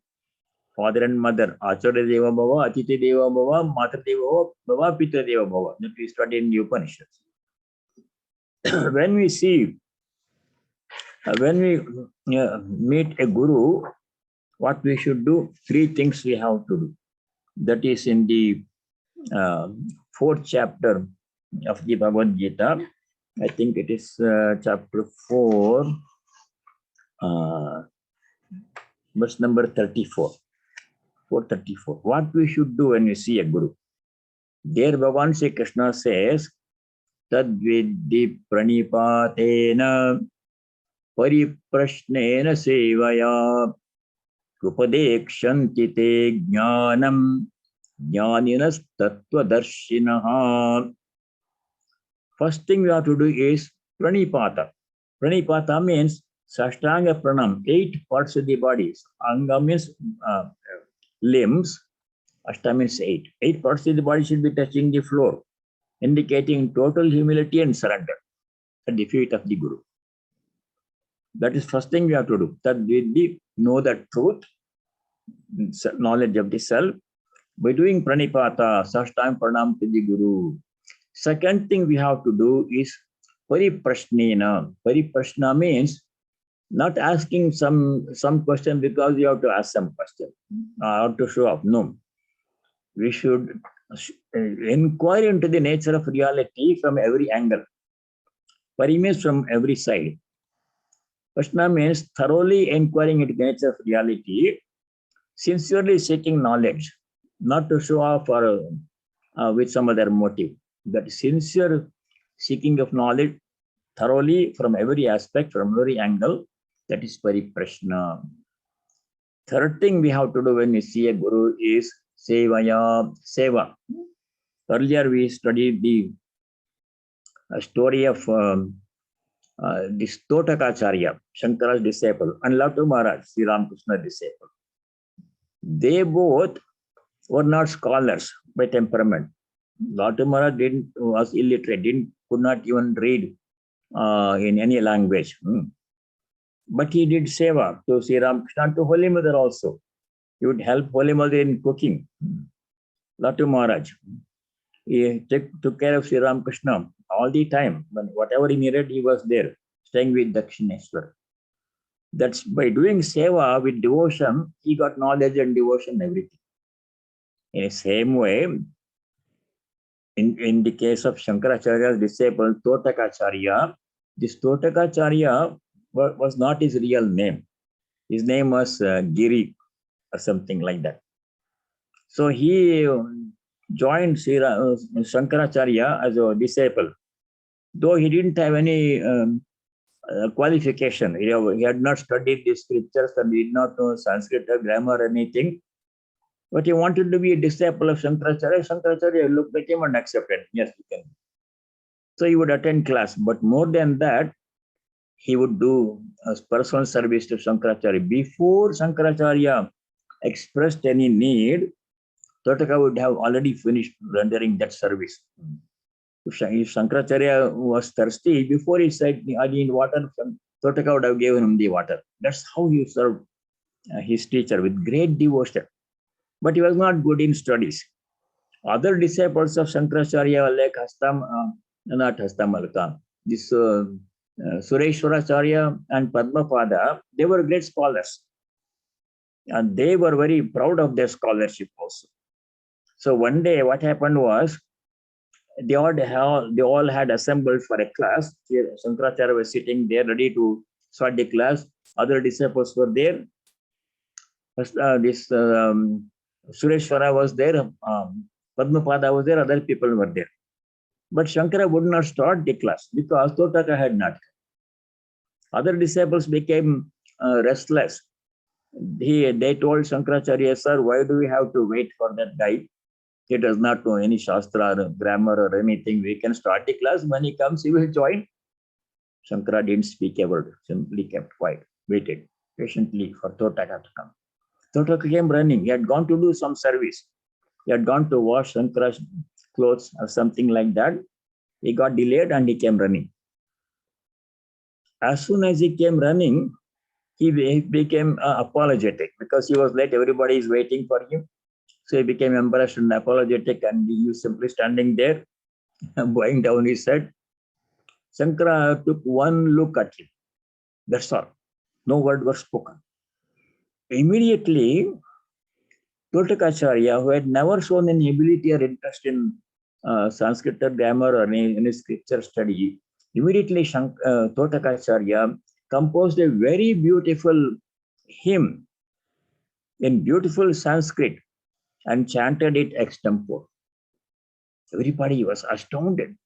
father and mother, Acharya Deva Bhava, Atiti Deva Bhava, Matra Deva Bhava, Pitra Deva Bhava, that we study in the Upanishads. When we see, when we meet a guru, what we should do? 3 things we have to do. That is in the 4th chapter of the Bhagavad Gita. I think it is chapter 4, verse number 34. 434. What we should do when we see a guru? There Bhagavan Sri Krishna says, Tad vidhi pranipatena pariprashnena sevaya upadekshanti te jnanam jnaninas tattvadarshinaha. First thing we have to do is pranipata. Pranipata means Sashtanga Pranam, 8 parts of the body. Anga means limbs. Ashta means 8. 8 parts of the body should be touching the floor, indicating total humility and surrender at the feet of the Guru. That is first thing we have to do. That we know the truth, knowledge of the self, by doing pranipata, Sashtanga Pranam to the Guru. Second thing we have to do is pariprashnena. Pariprashna means not asking some question because you have to ask some question or to show up. No. We should inquire into the nature of reality from every angle. Pari means from every side. Prashna means thoroughly inquiring into the nature of reality, sincerely seeking knowledge, not to show off or with some other motive. That sincere seeking of knowledge thoroughly from every aspect, from every angle, that is pariprashna. Third thing we have to do when we see a guru is sevaya, seva. Earlier we studied the story of this Totakacharya, Shankara's disciple, and Latu Maharaj, Sri Ramakrishna's disciple. They both were not scholars by temperament. Latu Maharaj was illiterate, could not even read in any language. But he did seva to Sri Ramakrishna, to Holy Mother also. He would help Holy Mother in cooking. Latu Maharaj, he took care of Sri Ramakrishna all the time. When whatever he needed, he was there, staying with Dakshineshwar. That's by doing seva with devotion, he got knowledge and devotion, everything. In the same way, in the case of Shankaracharya's disciple, Totakacharya, this Totakacharya was not his real name. His name was Giri or something like that. So he joined Shankaracharya as a disciple, though he didn't have any qualification. He had not studied the scriptures and did not know Sanskrit or grammar or anything. But he wanted to be a disciple of Shankaracharya. Shankaracharya looked at him and accepted. Yes, you can. So he would attend class. But more than that, he would do personal service to Shankaracharya. Before Shankaracharya expressed any need, Totaka would have already finished rendering that service. If Shankaracharya was thirsty, before he said, I need water, Totaka would have given him the water. That's how he served his teacher with great devotion. But he was not good in studies. Other disciples of Shankaracharya, like this Sureshwaracharya and Padmapada, they were great scholars. And they were very proud of their scholarship also. So one day what happened was, they all had assembled for a class. Shankaracharya was sitting there ready to start the class. Other disciples were there. Sureshwara was there, Padmapada was there, other people were there. But Shankara would not start the class because Totaka had not come. Other disciples became restless. They told Shankaracharya, sir, why do we have to wait for that guy? He does not know any Shastra or grammar or anything. We can start the class. When he comes, he will join. Shankara didn't speak a word, simply kept quiet, waited patiently for Totaka to come. Totaka came running. He had gone to do some service. He had gone to wash Shankara's clothes or something like that. He got delayed and he came running. As soon as he came running, he became apologetic because he was late. Everybody is waiting for him. So he became embarrassed and apologetic, and he was simply standing there, bowing down his head. Shankara took one look at him. That's all. No word was spoken. Immediately, Totakacharya, who had never shown any ability or interest in Sanskrit or grammar or any scripture study, immediately Totakacharya composed a very beautiful hymn in beautiful Sanskrit and chanted it extempore. Everybody was astounded.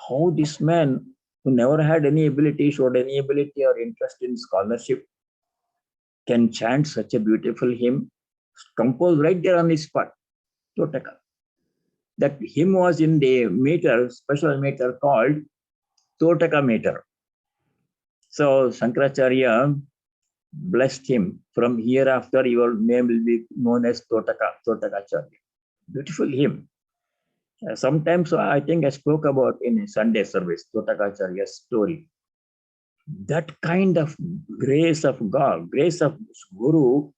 How this man, who never had any ability, showed any ability or interest in scholarship, can chant such a beautiful hymn, composed right there on the spot, Totaka. That hymn was in the meter, special meter called Totaka meter. So Shankaracharya blessed him. From hereafter, your name will be known as Totakacharya. Beautiful hymn. Sometimes I think I spoke about in a Sunday service, Totakacharya's story. That kind of grace of God, grace of Guru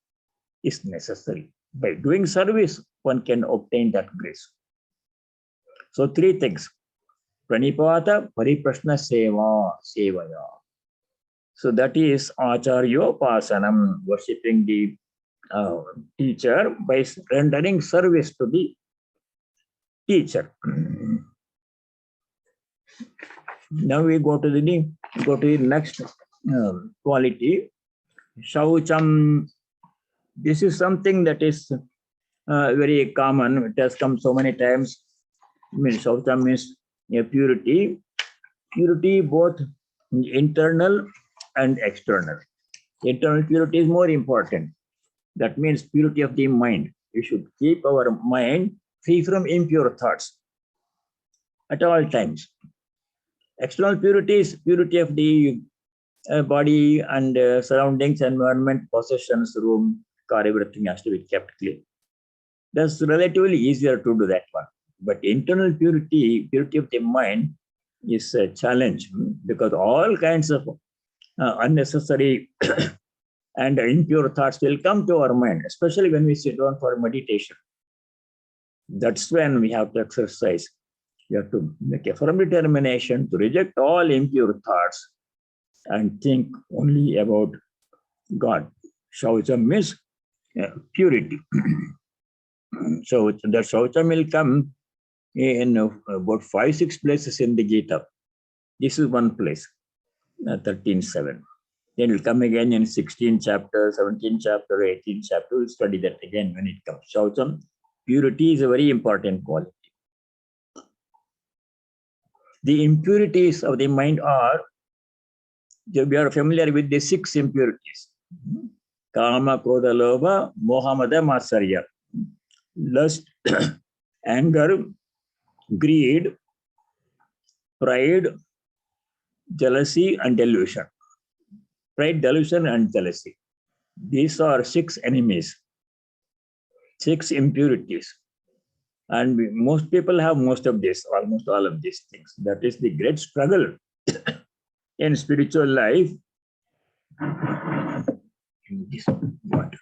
is necessary. By doing service, one can obtain that grace. So three things. Pranipata, Pariprashna, Sevaya. So that is Acharyopasanam, worshipping the teacher by rendering service to the teacher. Now we go to the next quality. Shaucham. This is something that is very common. It has come so many times. Shaucham means purity. Purity both internal and external. Internal purity is more important. That means purity of the mind. We should keep our mind free from impure thoughts at all times. External purity is purity of the body and surroundings, environment, possessions, room, car, everything has to be kept clean. That's relatively easier to do that one. But internal purity, purity of the mind, is a challenge because all kinds of unnecessary and impure thoughts will come to our mind, especially when we sit down for meditation. That's when we have to exercise. We have to make a firm determination to reject all impure thoughts and think only about God. Shaucham means purity. So the Shaucham will come in about 5-6 places in the Gita. This is one place, 13.7. Then it will come again in 16th chapter, 17th chapter, 18th chapter. We'll study that again when it comes. Shaucham, purity is a very important quality. The impurities of the mind are, we are familiar with the 6 impurities. Kama, Krodha, Lobha, Moha, Mada, Matsarya. Lust, anger, greed, pride, jealousy, and delusion. Pride, delusion, and jealousy. These are 6 enemies, 6 impurities. And most people have most of this, almost all of these things. That is the great struggle in spiritual life. This water.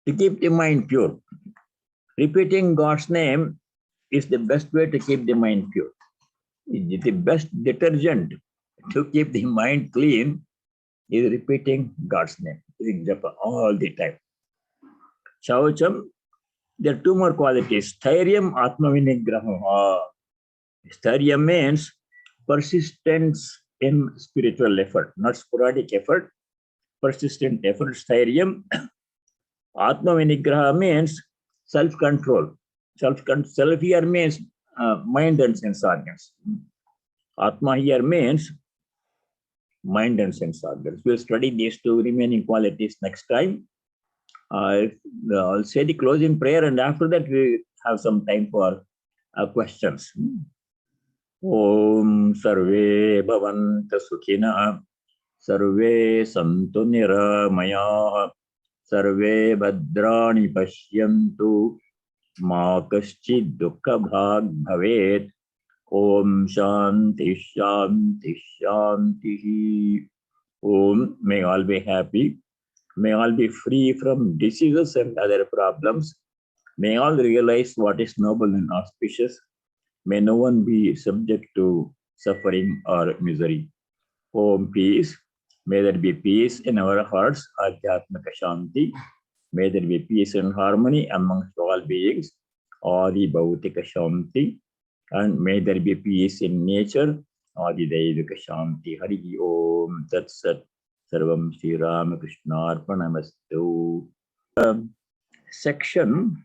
To keep the mind pure. Repeating God's name is the best way to keep the mind pure. The best detergent to keep the mind clean is repeating God's name, doing japa all the time. Shaucham, there are 2 more qualities. Stairyam, Atmavinigraha. Stairyam means persistence in spiritual effort, not sporadic effort, persistent effort. Stairyam. Atmavinigraha means self-control. Self here means mind and sense organs. Atma here means mind and sense organs. We'll study these 2 remaining qualities next time. I'll say the closing prayer, and after that we have some time for questions. Om Sarve Bhavanta Sukhina Sarve Santu Niramaya Sarve Bhadrani Pashyantu ma kaschid dukkha bhag bhavet. Om Shanti Shanti Shanti. Om, may all be happy. May all be free from diseases and other problems. May all realize what is noble and auspicious. May no one be subject to suffering or misery. Om peace. May there be peace in our hearts. Adhyatmaka Shanti. May there be peace and harmony amongst all beings. Adi Bhautika Shanti. And may there be peace in nature. Adi Daivika Shanti. Hari Om Tat Sat. Sarvam Sri Ramakrishna Arpanamastu. Section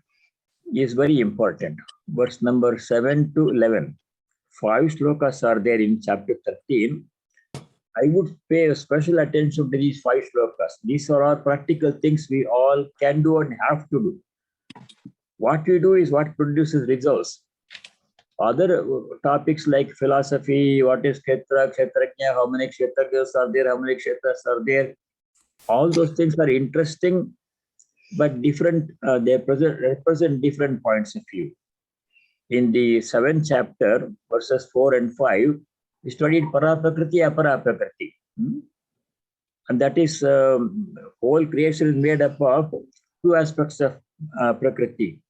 is very important. Verse number 7 to 11. 5 slokas are there in chapter 13. I would pay a special attention to these 5 slokas. These are all practical things we all can do and have to do. What we do is what produces results. Other topics like philosophy, what is Kshetra, Kshetrajna, how many Kshetrajas are there, how many Kshetras are there, all those things are interesting, but different, they represent different points of view. In the 7th chapter, verses 4 and 5, we studied Paraprakriti, Aparaprakriti. And that is, whole creation is made up of 2 aspects of Prakriti.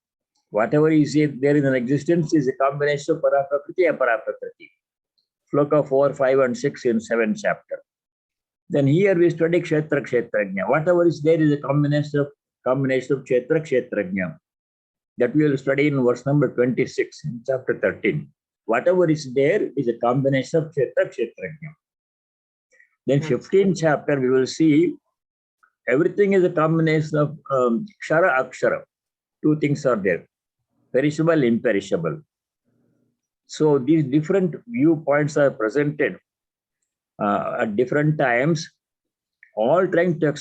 Whatever is there in an existence is a combination of Paraprakriti and Aparaprakriti. Sloka 4, 5, and 6 in 7th chapter. Then here we study Kshetra, Kshetrajna. Whatever is there is a combination of Kshetra, Kshetrajna. That we will study in verse number 26 in chapter 13. Whatever is there is a combination of Kshetra, Kshetrajna. Then 15th chapter we will see everything is a combination of Kshara, Akshara. 2 things are there. Perishable, imperishable. So these different viewpoints are presented at different times, all trying to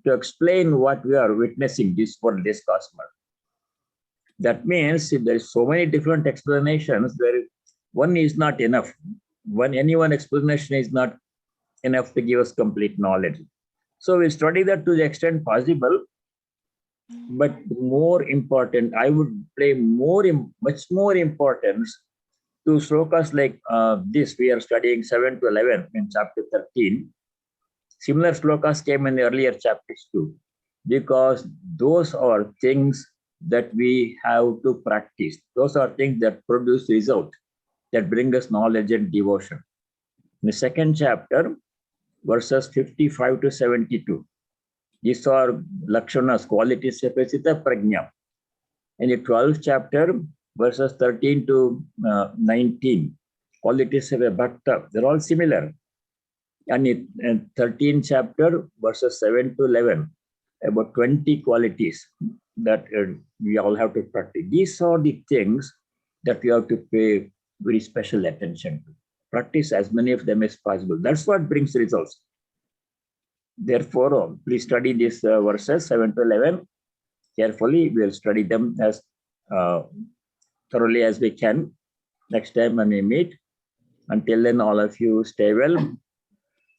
explain what we are witnessing this world, this cosmos. That means if there is so many different explanations, one is not enough. Any one explanation is not enough to give us complete knowledge. So we study that to the extent possible. But more important, I would play much more importance to slokas like this. We are studying 7 to 11 in chapter 13. Similar slokas came in the earlier chapters too, because those are things that we have to practice. Those are things that produce result, that bring us knowledge and devotion. In the 2nd chapter, verses 55 to 72. These are lakshanas, qualities of Sita Prajna. In the 12th chapter, verses 13 to 19, qualities of a bhakta, they're all similar. And in 13th chapter, verses 7 to 11, about 20 qualities that we all have to practice. These are the things that we have to pay very special attention to. Practice as many of them as possible. That's what brings results. Therefore, please study these verses 7 to 11 carefully. We'll study them as thoroughly as we can. Next time when we meet. Until then, all of you stay well.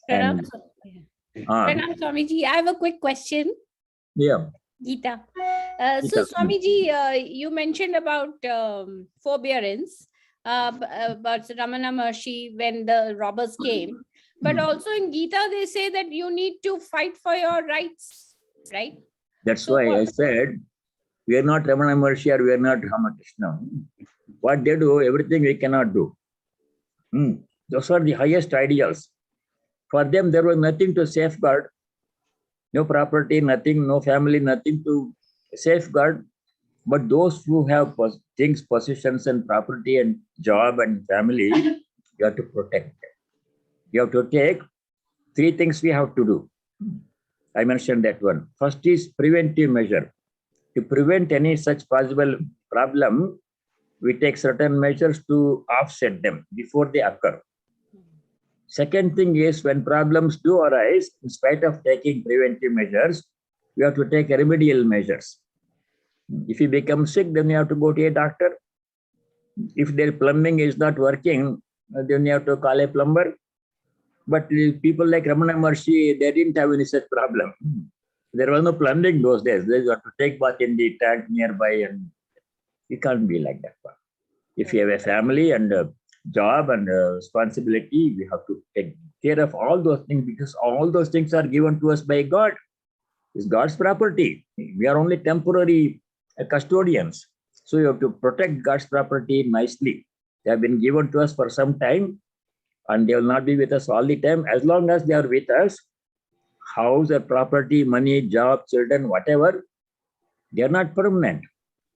Pranam Swamiji, I have a quick question. Yeah. Gita. So Swamiji, you mentioned about forbearance, about Ramana Maharshi when the robbers came. But also in Gita, they say that you need to fight for your rights, right? That's why I said, we are not Ramana Maharshi or we are not Ramakrishna. What they do, everything we cannot do. Those are the highest ideals. For them, there was nothing to safeguard. No property, nothing, no family, nothing to safeguard. But those who have things, possessions and property and job and family, you have to protect them. You have to take 3 things we have to do. I mentioned that one. First is preventive measure. To prevent any such possible problem, we take certain measures to offset them before they occur. Second thing is when problems do arise, in spite of taking preventive measures, we have to take remedial measures. If you become sick, then you have to go to a doctor. If their plumbing is not working, then you have to call a plumber. But people like Ramana Maharshi, they didn't have any such problem. There was no plumbing those days. They had to take bath in the tank nearby and You can't be like that one. If you have a family and a job and a responsibility, we have to take care of all those things because all those things are given to us by God. It's God's property. We are only temporary custodians. So you have to protect God's property nicely. They have been given to us for some time and they will not be with us all the time. As long as they are with us, house or property, money, job, children, whatever, they are not permanent.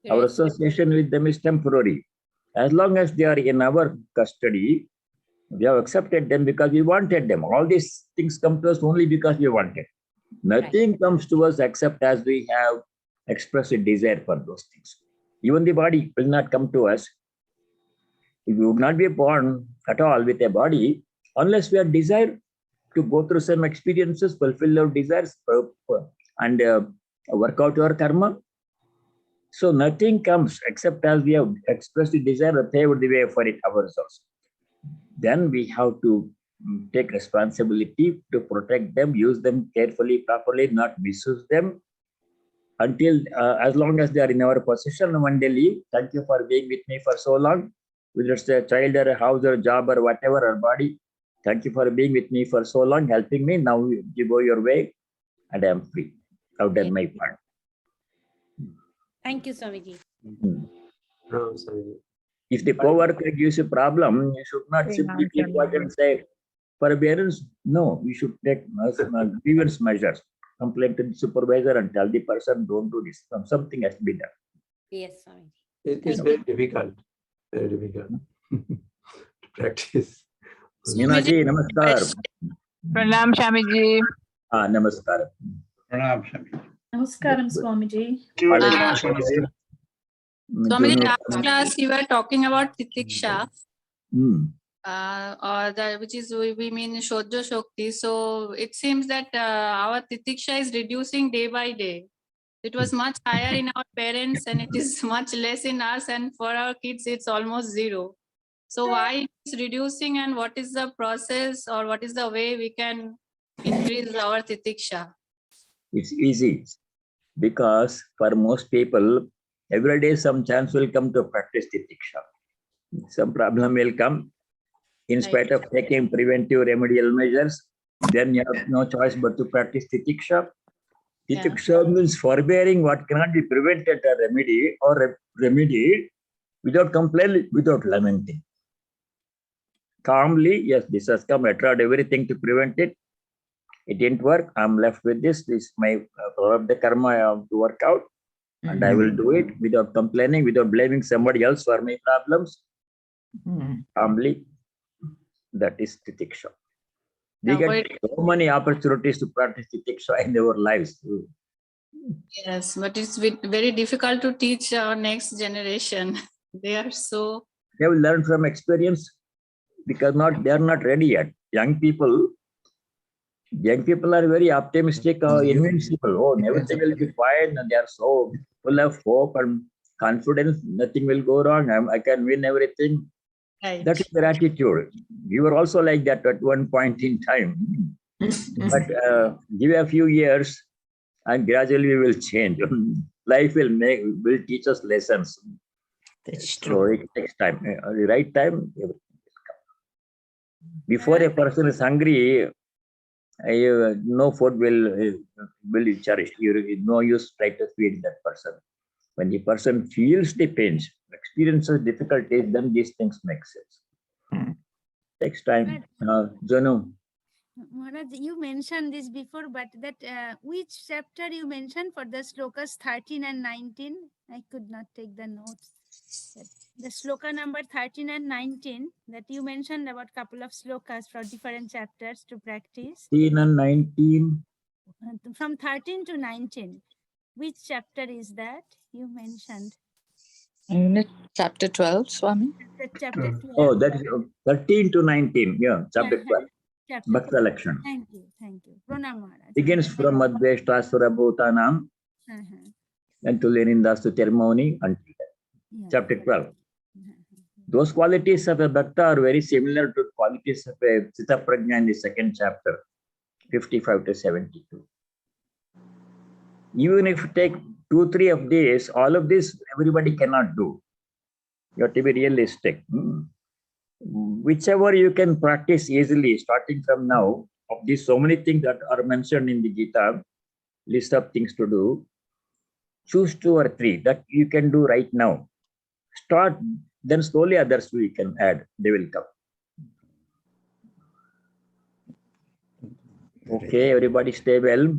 Our Correct. association with them is temporary. As long as they are in our custody, we have accepted them because we wanted them. All these things come to us only because we wanted. Nothing comes to us except as we have expressed a desire for those things. Even the body will not come to us. If we would not be born at all with a body, unless we are desired to go through some experiences, fulfill our desires, and work out our karma. So nothing comes except as we have expressed the desire or paved the way for it ourselves. Then we have to take responsibility to protect them, use them carefully, properly, not misuse them until as long as they are in our possession. One day leave. Thank you for being with me for so long, whether it's a child or a house or a job or whatever, or body. Thank you for being with me for so long, helping me. Now you go your way and I am free. I've done my part. Thank you, Swamiji. If the co-worker gives a problem, you should not simply keep quiet and say, forbearance. No, we should take grievance measures. Complain to the supervisor and tell the person, don't do this. Something has to be done. Yes, Swamiji. It is very difficult to practice. Ninaji, namaskar. Pranam Swamiji. Namaskar. Pranam, Swamiji. Namaskaram, Swamiji. Swamiji, last class you were talking about titiksha, which is we mean Shodjo Shokti. So it seems that our titiksha is reducing day by day. It was much higher in our parents and it is much less in us, and for our kids it's almost zero. So why it's reducing, and what is the process or what is the way we can increase our titiksha? It's easy because for most people, every day some chance will come to practice titiksha. Some problem will come. In spite of taking preventive remedial measures, then you have no choice but to practice titiksha. Titiksha means forbearing what cannot be prevented or remedied without complaining, without lamenting. Calmly, yes, this has come. I tried everything to prevent it. It didn't work. I'm left with this. This is my the karma I have to work out. And I will do it without complaining, without blaming somebody else for my problems. Calmly. That is titiksha. We get so many opportunities to practice titiksha in our lives. Yes, but it's very difficult to teach our next generation. They are so. They will learn from experience because they are not ready yet. Young people are very optimistic, invincible. Oh, everything will be fine, and they are so full of hope and confidence. Nothing will go wrong. I can win everything. Right. That is their attitude. We were also like that at one point in time. But give a few years and gradually we will change. Life will teach us lessons. That's So true. it takes time. At the right time, everything will come. Before a person is hungry, no food will be cherished. No use try to feed that person. When the person feels the pains, experiences difficulties, then these things make sense. Takes time. Janu. Maharaj, you mentioned this before, but that which chapter you mentioned for the slokas 13 and 19? I could not take the notes. The sloka number 13 and 19 that you mentioned about couple of slokas for different chapters to practice. 13 and 19. From 13 to 19. Which chapter is that you mentioned? Chapter 12, Swami. Chapter 12. Oh, that is 13 to 19. Yeah, chapter 12. Chapter Bhakta 12. Lakshana. Thank you. Pranam Maharaj. Begins from Madhveshtasura Bhutanam and to Lenindastu Termoni until that. Chapter 12. Those qualities of a Bhakta are very similar to qualities of a Chitta Prajna in the second chapter, 55 to 72. Even if you take 2-3 of these, all of this, everybody cannot do. You have to be realistic. Whichever you can practice easily, starting from now, of these so many things that are mentioned in the Gita, list of things to do, choose 2 or 3 that you can do right now. Start, then slowly others we can add, they will come. Okay, everybody stay well.